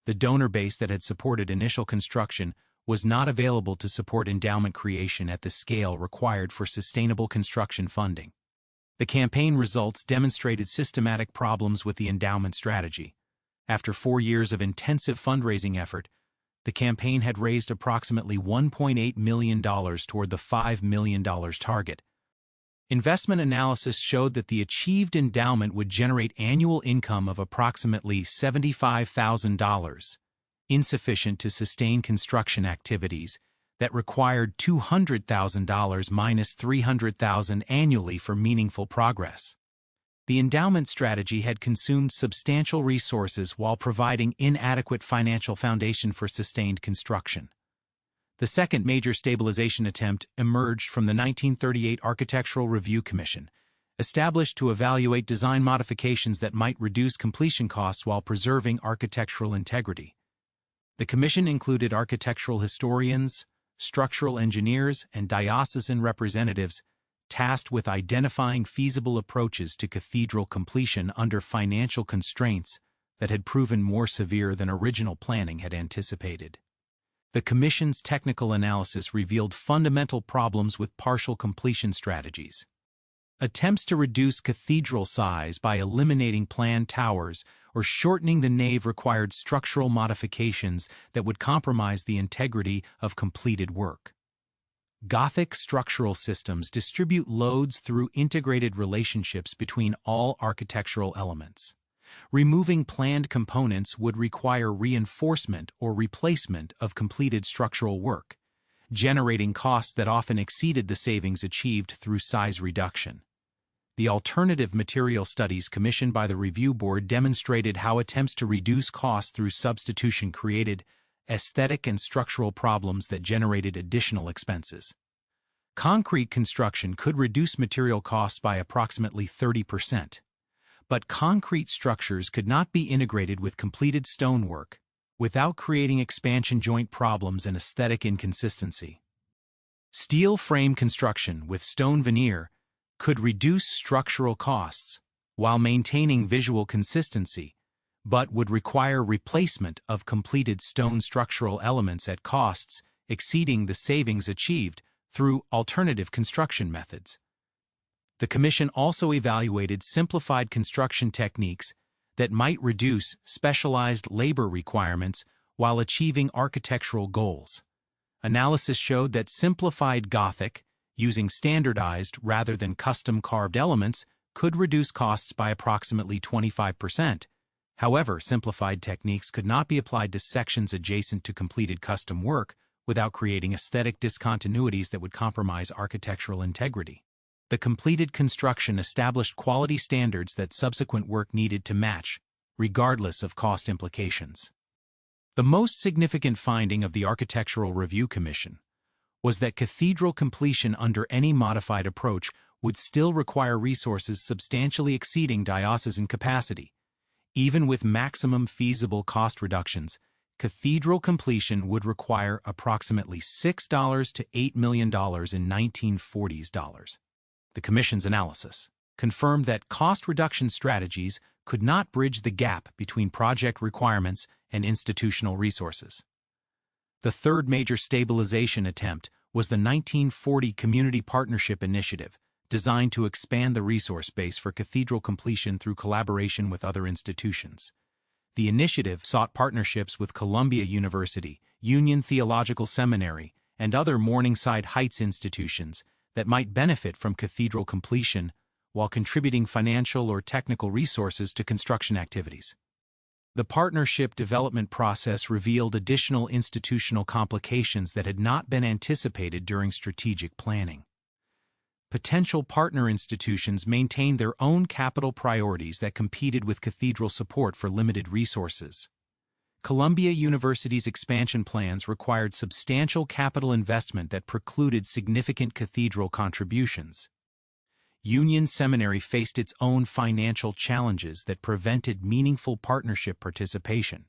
The donor base that had supported initial construction was not available to support endowment creation at the scale required for sustainable construction funding. The campaign results demonstrated systematic problems with the endowment strategy. After 4 years of intensive fundraising effort, the campaign had raised approximately $1.8 million toward the $5 million target. Investment analysis showed that the achieved endowment would generate annual income of approximately $75,000, insufficient to sustain construction activities that required $200,000 minus $300,000 annually for meaningful progress. The endowment strategy had consumed substantial resources while providing inadequate financial foundation for sustained construction. The second major stabilization attempt emerged from the 1938 Architectural Review Commission, established to evaluate design modifications that might reduce completion costs while preserving architectural integrity. The commission included architectural historians, structural engineers, and diocesan representatives tasked with identifying feasible approaches to cathedral completion under financial constraints that had proven more severe than original planning had anticipated. The Commission's technical analysis revealed fundamental problems with partial completion strategies. Attempts to reduce cathedral size by eliminating planned towers or shortening the nave required structural modifications that would compromise the integrity of completed work. Gothic structural systems distribute loads through integrated relationships between all architectural elements. Removing planned components would require reinforcement or replacement of completed structural work, generating costs that often exceeded the savings achieved through size reduction. The alternative material studies commissioned by the Review Board demonstrated how attempts to reduce costs through substitution created aesthetic and structural problems that generated additional expenses. Concrete construction could reduce material costs by approximately 30%. But concrete structures could not be integrated with completed stonework, without creating expansion joint problems and aesthetic inconsistency. Steel frame construction with stone veneer could reduce structural costs while maintaining visual consistency, but would require replacement of completed stone structural elements at costs exceeding the savings achieved through alternative construction methods. The Commission also evaluated simplified construction techniques that might reduce specialized labor requirements while achieving architectural goals. Analysis showed that simplified Gothic, using standardized rather than custom-carved elements, could reduce costs by approximately 25%. However, simplified techniques could not be applied to sections adjacent to completed custom work without creating aesthetic discontinuities that would compromise architectural integrity. The completed construction established quality standards that subsequent work needed to match, regardless of cost implications. The most significant finding of the Architectural Review Commission was that cathedral completion under any modified approach would still require resources substantially exceeding diocesan capacity. Even with maximum feasible cost reductions, cathedral completion would require approximately $6 to $8 million in 1940s dollars. The Commission's analysis confirmed that cost reduction strategies could not bridge the gap between project requirements and institutional resources. The third major stabilization attempt was the 1940 Community Partnership Initiative, designed to expand the resource base for cathedral completion through collaboration with other institutions. The initiative sought partnerships with Columbia University, Union Theological Seminary, and other Morningside Heights institutions that might benefit from cathedral completion while contributing financial or technical resources to construction activities. The partnership development process revealed additional institutional complications that had not been anticipated during strategic planning. Potential partner institutions maintained their own capital priorities that competed with cathedral support for limited resources. Columbia University's expansion plans required substantial capital investment that precluded significant cathedral contributions. Union Seminary faced its own financial challenges that prevented meaningful partnership participation.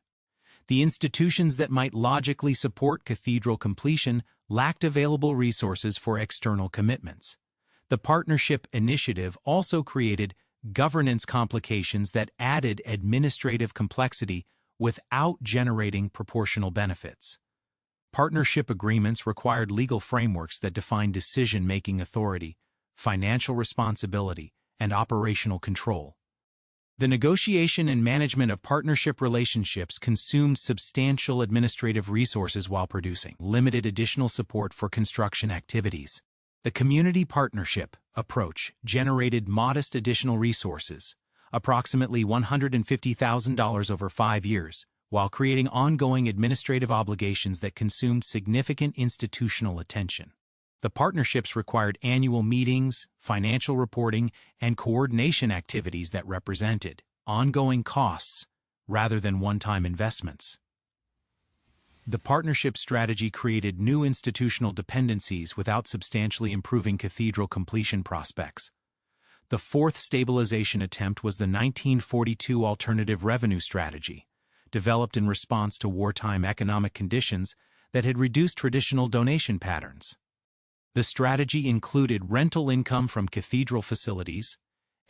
The institutions that might logically support cathedral completion lacked available resources for external commitments. The partnership initiative also created governance complications that added administrative complexity without generating proportional benefits. Partnership agreements required legal frameworks that defined decision-making authority, financial responsibility, and operational control. The negotiation and management of partnership relationships consumed substantial administrative resources while producing limited additional support for construction activities. The community partnership approach generated modest additional resources, approximately $150,000 over 5 years, while creating ongoing administrative obligations that consumed significant institutional attention. The partnerships required annual meetings, financial reporting, and coordination activities that represented ongoing costs rather than one-time investments. The partnership strategy created new institutional dependencies without substantially improving cathedral completion prospects. The fourth stabilization attempt was the 1942 Alternative Revenue Strategy, developed in response to wartime economic conditions that had reduced traditional donation patterns. The strategy included rental income from cathedral facilities,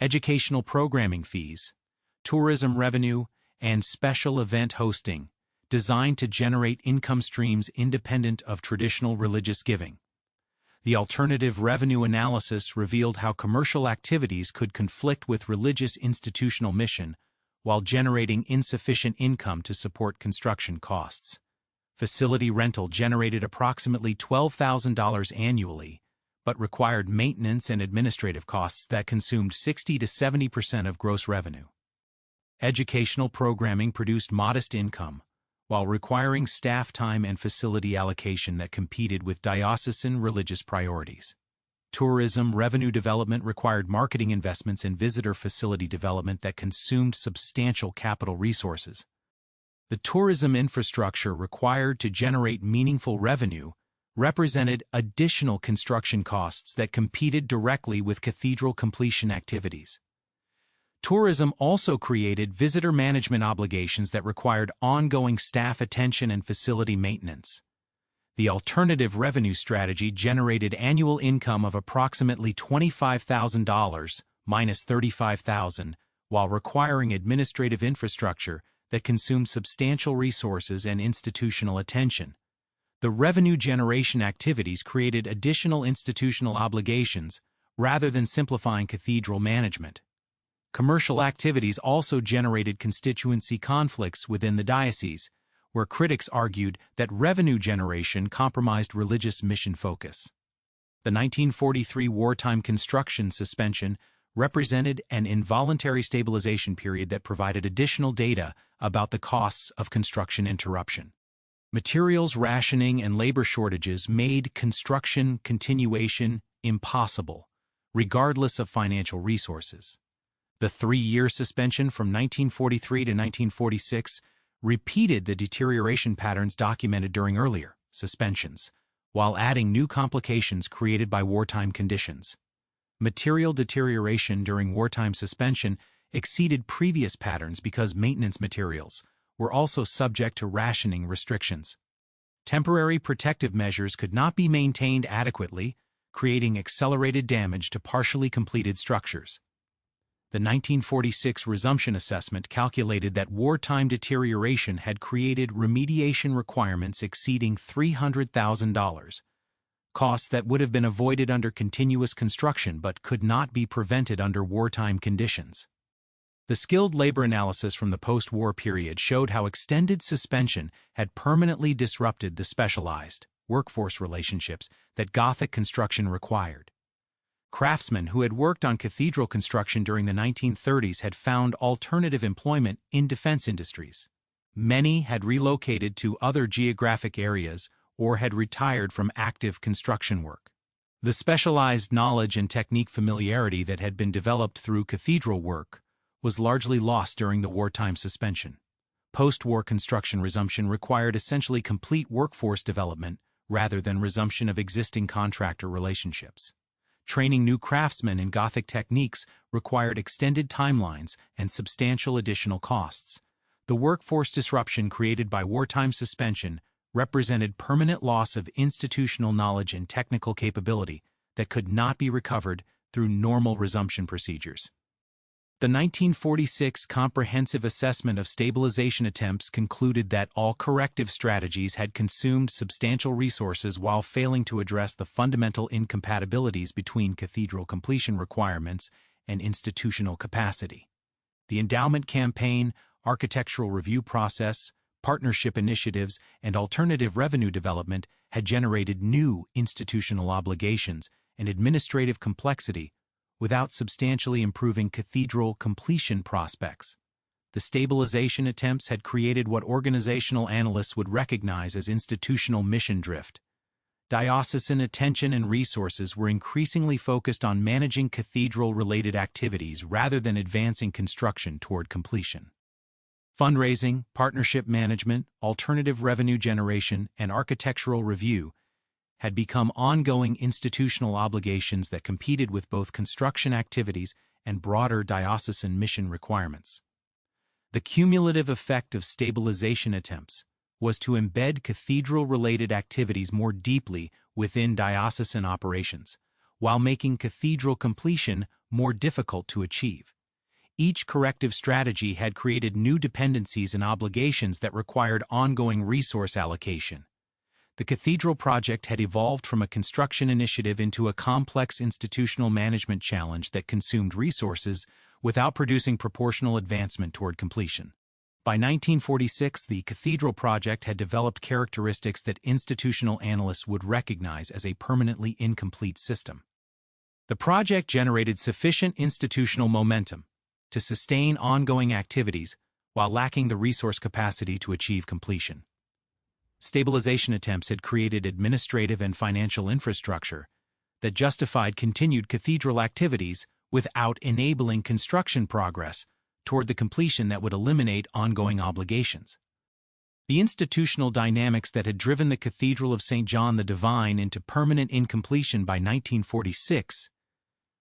educational programming fees, tourism revenue, and special event hosting, designed to generate income streams independent of traditional religious giving. The alternative revenue analysis revealed how commercial activities could conflict with religious institutional mission while generating insufficient income to support construction costs. Facility rental generated approximately $12,000 annually, but required maintenance and administrative costs that consumed 60 to 70% of gross revenue. Educational programming produced modest income, while requiring staff time and facility allocation that competed with diocesan religious priorities. Tourism revenue development required marketing investments in visitor facility development that consumed substantial capital resources. The tourism infrastructure required to generate meaningful revenue represented additional construction costs that competed directly with cathedral completion activities. Tourism also created visitor management obligations that required ongoing staff attention and facility maintenance. The alternative revenue strategy generated annual income of approximately $25,000 minus $35,000, while requiring administrative infrastructure that consumed substantial resources and institutional attention. The revenue generation activities created additional institutional obligations rather than simplifying cathedral management. Commercial activities also generated constituency conflicts within the diocese, where critics argued that revenue generation compromised religious mission focus. The 1943 wartime construction suspension represented an involuntary stabilization period that provided additional data about the costs of construction interruption. Materials rationing and labor shortages made construction continuation impossible, regardless of financial resources. The 3-year suspension from 1943 to 1946 repeated the deterioration patterns documented during earlier suspensions, while adding new complications created by wartime conditions. Material deterioration during wartime suspension exceeded previous patterns because maintenance materials were also subject to rationing restrictions. Temporary protective measures could not be maintained adequately, creating accelerated damage to partially completed structures. The 1946 resumption assessment calculated that wartime deterioration had created remediation requirements exceeding $300,000, costs that would have been avoided under continuous construction but could not be prevented under wartime conditions. The skilled labor analysis from the post-war period showed how extended suspension had permanently disrupted the specialized workforce relationships that Gothic construction required. Craftsmen who had worked on cathedral construction during the 1930s had found alternative employment in defense industries. Many had relocated to other geographic areas or had retired from active construction work. The specialized knowledge and technique familiarity that had been developed through cathedral work was largely lost during the wartime suspension. Post-war construction resumption required essentially complete workforce development rather than resumption of existing contractor relationships. Training new craftsmen in Gothic techniques required extended timelines and substantial additional costs. The workforce disruption created by wartime suspension represented permanent loss of institutional knowledge and technical capability that could not be recovered through normal resumption procedures. The 1946 Comprehensive Assessment of Stabilization attempts concluded that all corrective strategies had consumed substantial resources while failing to address the fundamental incompatibilities between cathedral completion requirements and institutional capacity. The endowment campaign, architectural review process, partnership initiatives, and alternative revenue development had generated new institutional obligations and administrative complexity without substantially improving cathedral completion prospects. The stabilization attempts had created what organizational analysts would recognize as institutional mission drift. Diocesan attention and resources were increasingly focused on managing cathedral-related activities rather than advancing construction toward completion. Fundraising, partnership management, alternative revenue generation, and architectural review had become ongoing institutional obligations that competed with both construction activities and broader diocesan mission requirements. The cumulative effect of stabilization attempts was to embed cathedral-related activities more deeply within diocesan operations, while making cathedral completion more difficult to achieve. Each corrective strategy had created new dependencies and obligations that required ongoing resource allocation. The cathedral project had evolved from a construction initiative into a complex institutional management challenge that consumed resources without producing proportional advancement toward completion. By 1946, the cathedral project had developed characteristics that institutional analysts would recognize as a permanently incomplete system. The project generated sufficient institutional momentum to sustain ongoing activities while lacking the resource capacity to achieve completion. Stabilization attempts had created administrative and financial infrastructure that justified continued cathedral activities without enabling construction progress toward the completion that would eliminate ongoing obligations. The institutional dynamics that had driven the Cathedral of St. John the Divine into permanent incompletion by 1946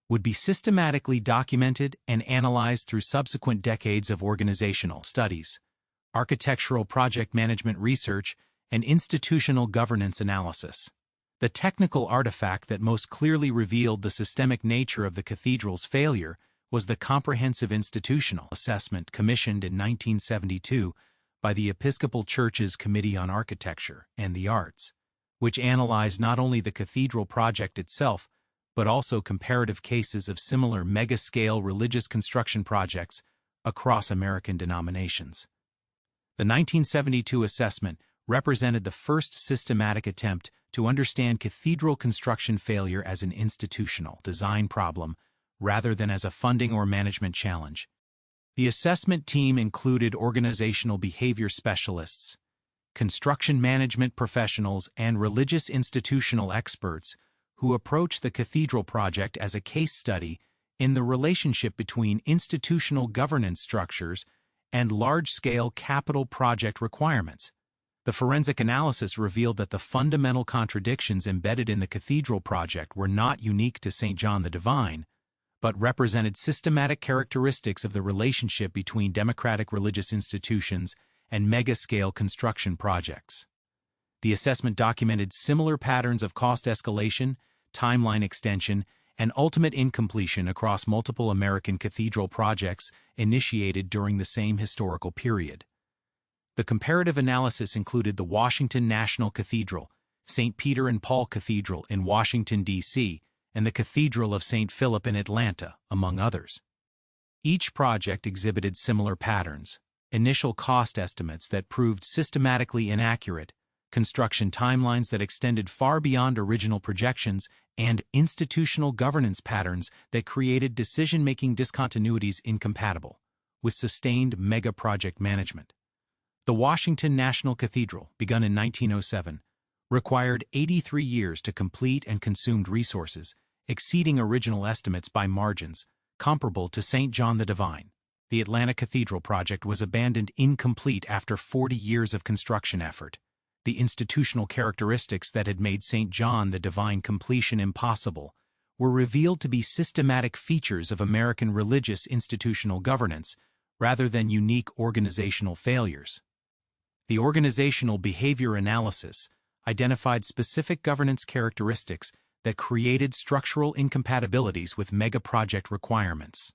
would be systematically documented and analyzed through subsequent decades of organizational studies, architectural project management research, and institutional governance analysis. The technical artifact that most clearly revealed the systemic nature of the cathedral's failure was the Comprehensive Institutional Assessment commissioned in 1972 by the Episcopal Church's Committee on Architecture and the Arts, which analyzed not only the cathedral project itself, but also comparative cases of similar mega-scale religious construction projects across American denominations. The 1972 assessment represented the first systematic attempt to understand cathedral construction failure as an institutional design problem rather than as a funding or management challenge. The assessment team included organizational behavior specialists, construction management professionals, and religious institutional experts who approached the cathedral project as a case study in the relationship between institutional governance structures and large-scale capital project requirements. The forensic analysis revealed that the fundamental contradictions embedded in the cathedral project were not unique to St. John the Divine, but represented systematic characteristics of the relationship between democratic religious institutions and mega-scale construction projects. The assessment documented similar patterns of cost escalation, timeline extension, and ultimate incompletion across multiple American cathedral projects initiated during the same historical period. The comparative analysis included the Washington National Cathedral, St. Peter and Paul Cathedral in Washington, D.C., and the Cathedral of St. Philip in Atlanta, among others. Each project exhibited similar patterns: initial cost estimates that proved systematically inaccurate, construction timelines that extended far beyond original projections, and institutional governance patterns that created decision-making discontinuities incompatible with sustained mega-project management. The Washington National Cathedral, begun in 1907, required 83 years to complete and consumed resources, exceeding original estimates by margins comparable to St. John the Divine. The Atlanta Cathedral project was abandoned incomplete after 40 years of construction effort. The institutional characteristics that had made St. John the Divine completion impossible were revealed to be systematic features of American religious institutional governance rather than unique organizational failures. The organizational behavior analysis identified specific governance characteristics that created structural incompatibilities with mega-project requirements.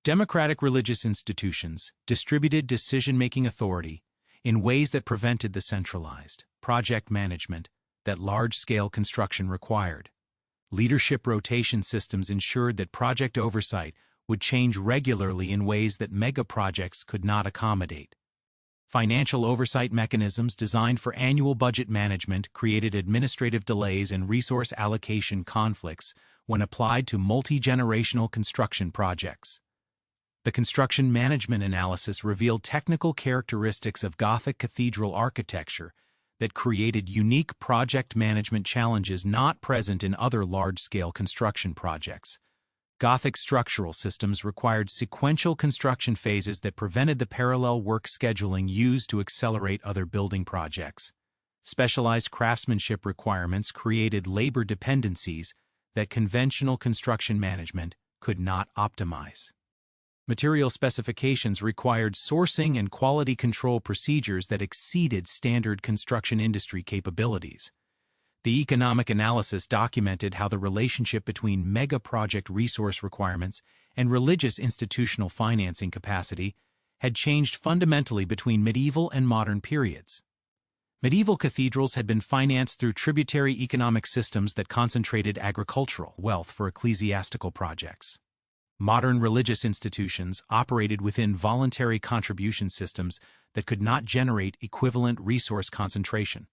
Democratic religious institutions distributed decision-making authority in ways that prevented the centralized project management that large-scale construction required. Leadership rotation systems ensured that project oversight would change regularly in ways that mega-projects could not accommodate. Financial oversight mechanisms designed for annual budget management created administrative delays and resource allocation conflicts when applied to multi-generational construction projects. The construction management analysis revealed technical characteristics of Gothic cathedral architecture that created unique project management challenges not present in other large-scale construction projects. Gothic structural systems required sequential construction phases that prevented the parallel work scheduling used to accelerate other building projects. Specialized craftsmanship requirements created labor dependencies that conventional construction management could not optimize. Material specifications required sourcing and quality control procedures that exceeded standard construction industry capabilities. The economic analysis documented how the relationship between mega-project resource requirements and religious institutional financing capacity had changed fundamentally between medieval and modern periods. Medieval cathedrals had been financed through tributary economic systems that concentrated agricultural wealth for ecclesiastical projects. Modern religious institutions operated within voluntary contribution systems that could not generate equivalent resource concentration.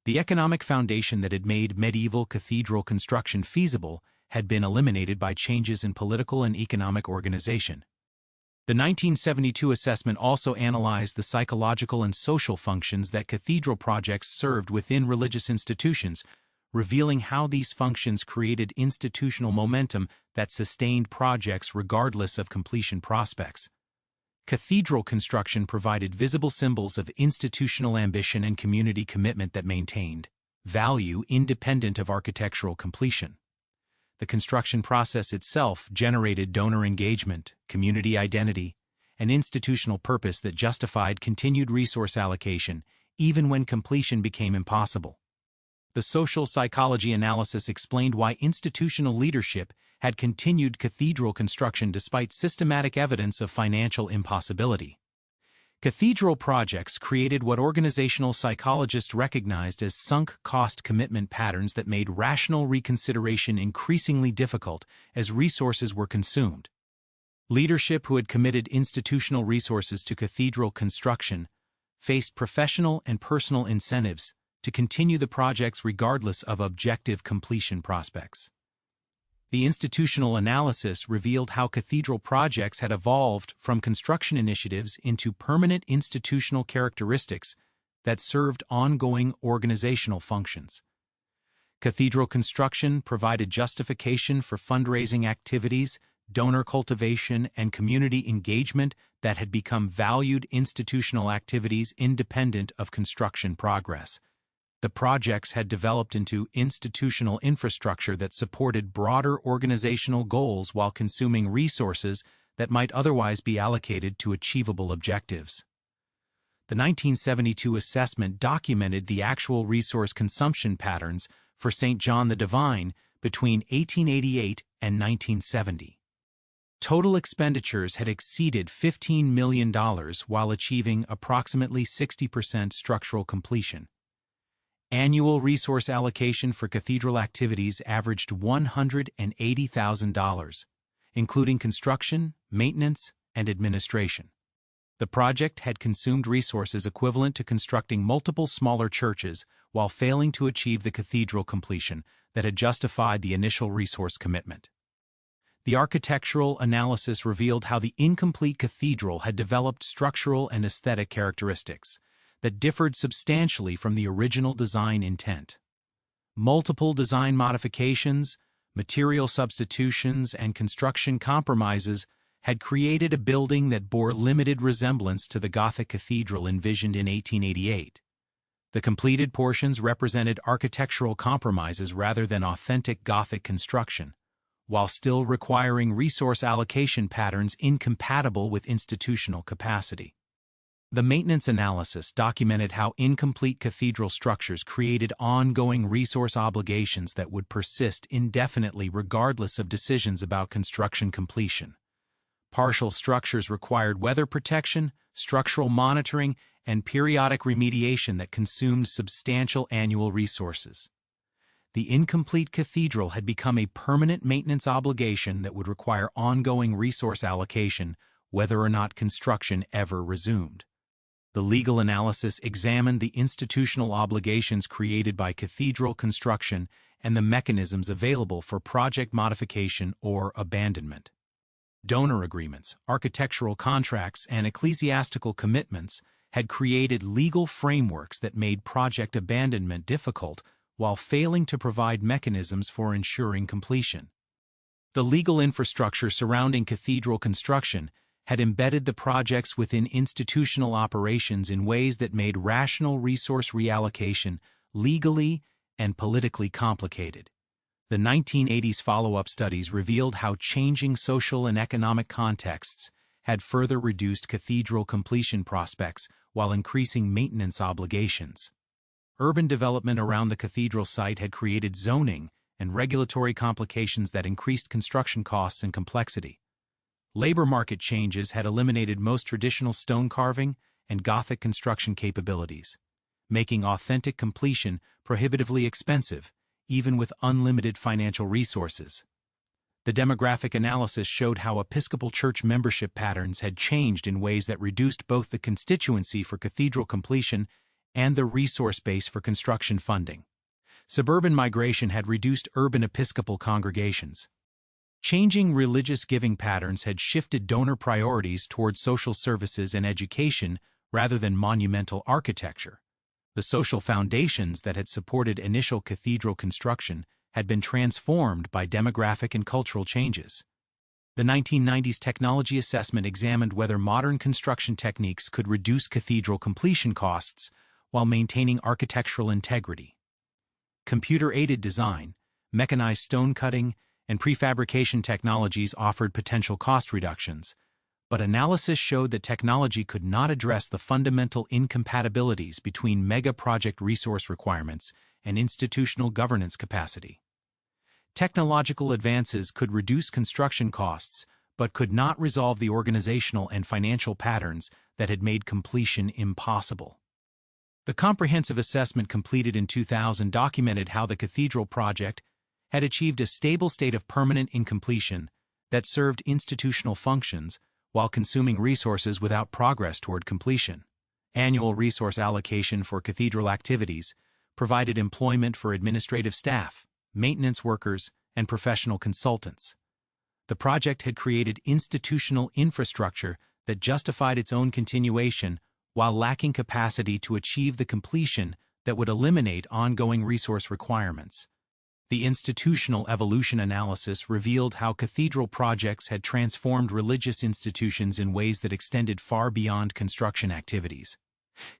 The economic foundation that had made medieval cathedral construction feasible had been eliminated by changes in political and economic organization. The 1972 assessment also analyzed the psychological and social functions that cathedral projects served within religious institutions, revealing how these functions created institutional momentum that sustained projects regardless of completion prospects. Cathedral construction provided visible symbols of institutional ambition and community commitment that maintained value independent of architectural completion. The construction process itself generated donor engagement, community identity, and institutional purpose that justified continued resource allocation, even when completion became impossible. The social psychology analysis explained why institutional leadership had continued cathedral construction despite systematic evidence of financial impossibility. Cathedral projects created what organizational psychologists recognized as sunk cost commitment patterns that made rational reconsideration increasingly difficult as resources were consumed. Leadership who had committed institutional resources to cathedral construction faced professional and personal incentives to continue the projects regardless of objective completion prospects. The institutional analysis revealed how cathedral projects had evolved from construction initiatives into permanent institutional characteristics that served ongoing organizational functions. Cathedral construction provided justification for fundraising activities, donor cultivation, and community engagement that had become valued institutional activities independent of construction progress. The projects had developed into institutional infrastructure that supported broader organizational goals while consuming resources that might otherwise be allocated to achievable objectives. The 1972 assessment documented the actual resource consumption patterns for St. John the Divine between 1888 and 1970. Total expenditures had exceeded $15 million while achieving approximately 60% structural completion. Annual resource allocation for cathedral activities averaged $180,000, including construction, maintenance, and administration. The project had consumed resources equivalent to constructing multiple smaller churches while failing to achieve the cathedral completion that had justified the initial resource commitment. The architectural analysis revealed how the incomplete cathedral had developed structural and aesthetic characteristics that differed substantially from the original design intent. Multiple design modifications, material substitutions, and construction compromises had created a building that bore limited resemblance to the Gothic cathedral envisioned in 1888. The completed portions represented architectural compromises rather than authentic Gothic construction, while still requiring resource allocation patterns incompatible with institutional capacity. The maintenance analysis documented how incomplete cathedral structures created ongoing resource obligations that would persist indefinitely regardless of decisions about construction completion. Partial structures required weather protection, structural monitoring, and periodic remediation that consumed substantial annual resources. The incomplete cathedral had become a permanent maintenance obligation that would require ongoing resource allocation whether or not construction ever resumed. The legal analysis examined the institutional obligations created by cathedral construction and the mechanisms available for project modification or abandonment. Donor agreements, architectural contracts, and ecclesiastical commitments had created legal frameworks that made project abandonment difficult while failing to provide mechanisms for ensuring completion. The legal infrastructure surrounding cathedral construction had embedded the projects within institutional operations in ways that made rational resource reallocation legally and politically complicated. The 1980s follow-up studies revealed how changing social and economic contexts had further reduced cathedral completion prospects while increasing maintenance obligations. Urban development around the cathedral site had created zoning and regulatory complications that increased construction costs and complexity. Labor market changes had eliminated most traditional stone carving and Gothic construction capabilities, making authentic completion prohibitively expensive, even with unlimited financial resources. The demographic analysis showed how Episcopal Church membership patterns had changed in ways that reduced both the constituency for cathedral completion and the resource base for construction funding. Suburban migration had reduced urban Episcopal congregations. Changing religious giving patterns had shifted donor priorities towards social services and education rather than monumental architecture. The social foundations that had supported initial cathedral construction had been transformed by demographic and cultural changes. The 1990s technology assessment examined whether modern construction techniques could reduce cathedral completion costs while maintaining architectural integrity. Computer-aided design, mechanized stone cutting, and prefabrication technologies offered potential cost reductions, but analysis showed that technology could not address the fundamental incompatibilities between mega-project resource requirements and institutional governance capacity. Technological advances could reduce construction costs, but could not resolve the organizational and financial patterns that had made completion impossible. The comprehensive assessment completed in 2000 documented how the Cathedral project had achieved a stable state of permanent incompletion that served institutional functions while consuming resources without progress toward completion. Annual resource allocation for cathedral activities provided employment for administrative staff, maintenance workers, and professional consultants. The project had created institutional infrastructure that justified its own continuation while lacking capacity to achieve the completion that would eliminate ongoing resource requirements. The institutional evolution analysis revealed how cathedral projects had transformed religious institutions in ways that extended far beyond construction activities.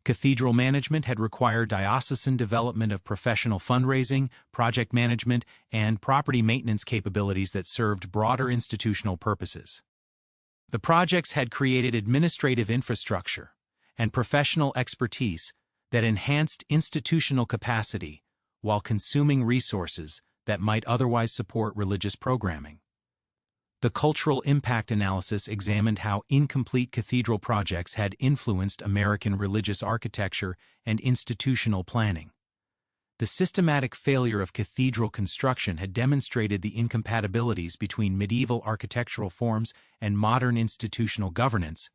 Cathedral management had required diocesan development of professional fundraising, project management, and property maintenance capabilities that served broader institutional purposes. The projects had created administrative infrastructure and professional expertise that enhanced institutional capacity while consuming resources that might otherwise support religious programming. The cultural impact analysis examined how incomplete cathedral projects had influenced American religious architecture and institutional planning. The systematic failure of cathedral construction had demonstrated the incompatibilities between medieval architectural forms and modern institutional governance,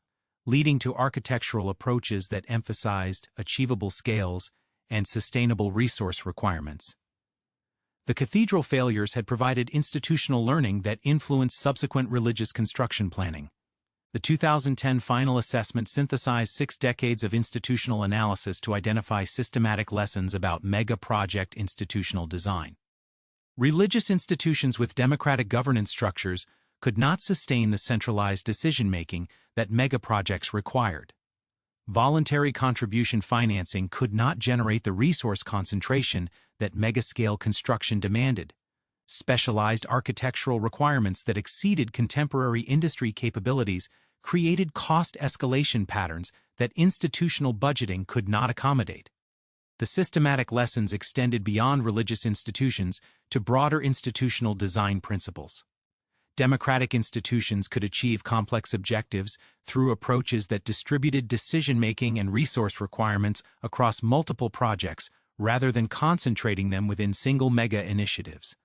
leading to architectural approaches that emphasized achievable scales and sustainable resource requirements. The cathedral failures had provided institutional learning that influenced subsequent religious construction planning. The 2010 final assessment synthesized 6 decades of institutional analysis to identify systematic lessons about mega-project institutional design. Religious institutions with democratic governance structures could not sustain the centralized decision-making that mega-projects required. Voluntary contribution financing could not generate the resource concentration that mega-scale construction demanded. Specialized architectural requirements that exceeded contemporary industry capabilities created cost escalation patterns that institutional budgeting could not accommodate. The systematic lessons extended beyond religious institutions to broader institutional design principles. Democratic institutions could achieve complex objectives through approaches that distributed decision-making and resource requirements across multiple projects rather than concentrating them within single mega-initiatives.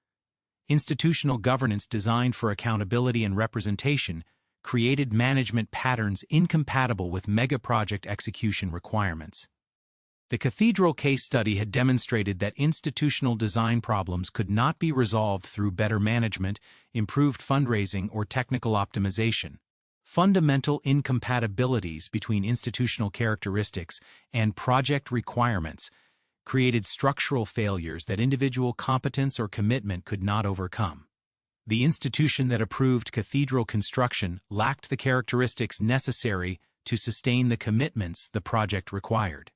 Institutional governance designed for accountability and representation created management patterns incompatible with mega-project execution requirements. The Cathedral case study had demonstrated that institutional design problems could not be resolved through better management, improved fundraising, or technical optimization. Fundamental incompatibilities between institutional characteristics and project requirements created structural failures that individual competence or commitment could not overcome. The institution that approved cathedral construction lacked the characteristics necessary to sustain the commitments the project required.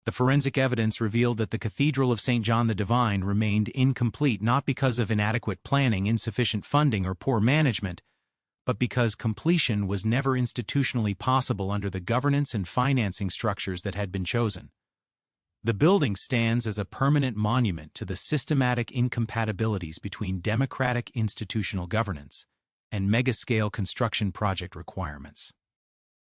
The forensic evidence revealed that the Cathedral of St. John the Divine remained incomplete not because of inadequate planning, insufficient funding, or poor management, but because completion was never institutionally possible under the governance and financing structures that had been chosen. The building stands as a permanent monument to the systematic incompatibilities between democratic institutional governance and mega-scale construction project requirements.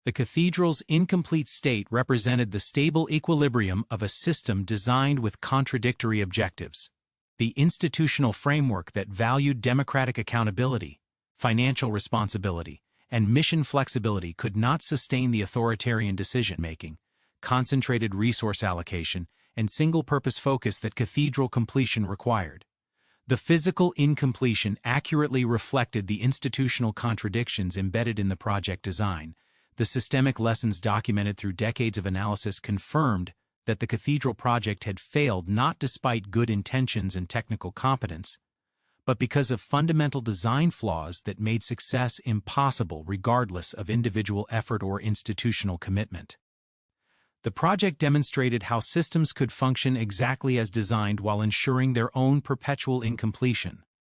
The cathedral's incomplete state represented the stable equilibrium of a system designed with contradictory objectives. The institutional framework that valued democratic accountability, financial responsibility, and mission flexibility could not sustain the authoritarian decision-making, concentrated resource allocation, and single-purpose focus that cathedral completion required. The physical incompletion accurately reflected the institutional contradictions embedded in the project design. The systemic lessons documented through decades of analysis confirmed that the cathedral project had failed not despite good intentions and technical competence, but because of fundamental design flaws that made success impossible regardless of individual effort or institutional commitment. The project demonstrated how systems could function exactly as designed while ensuring their own perpetual incompletion.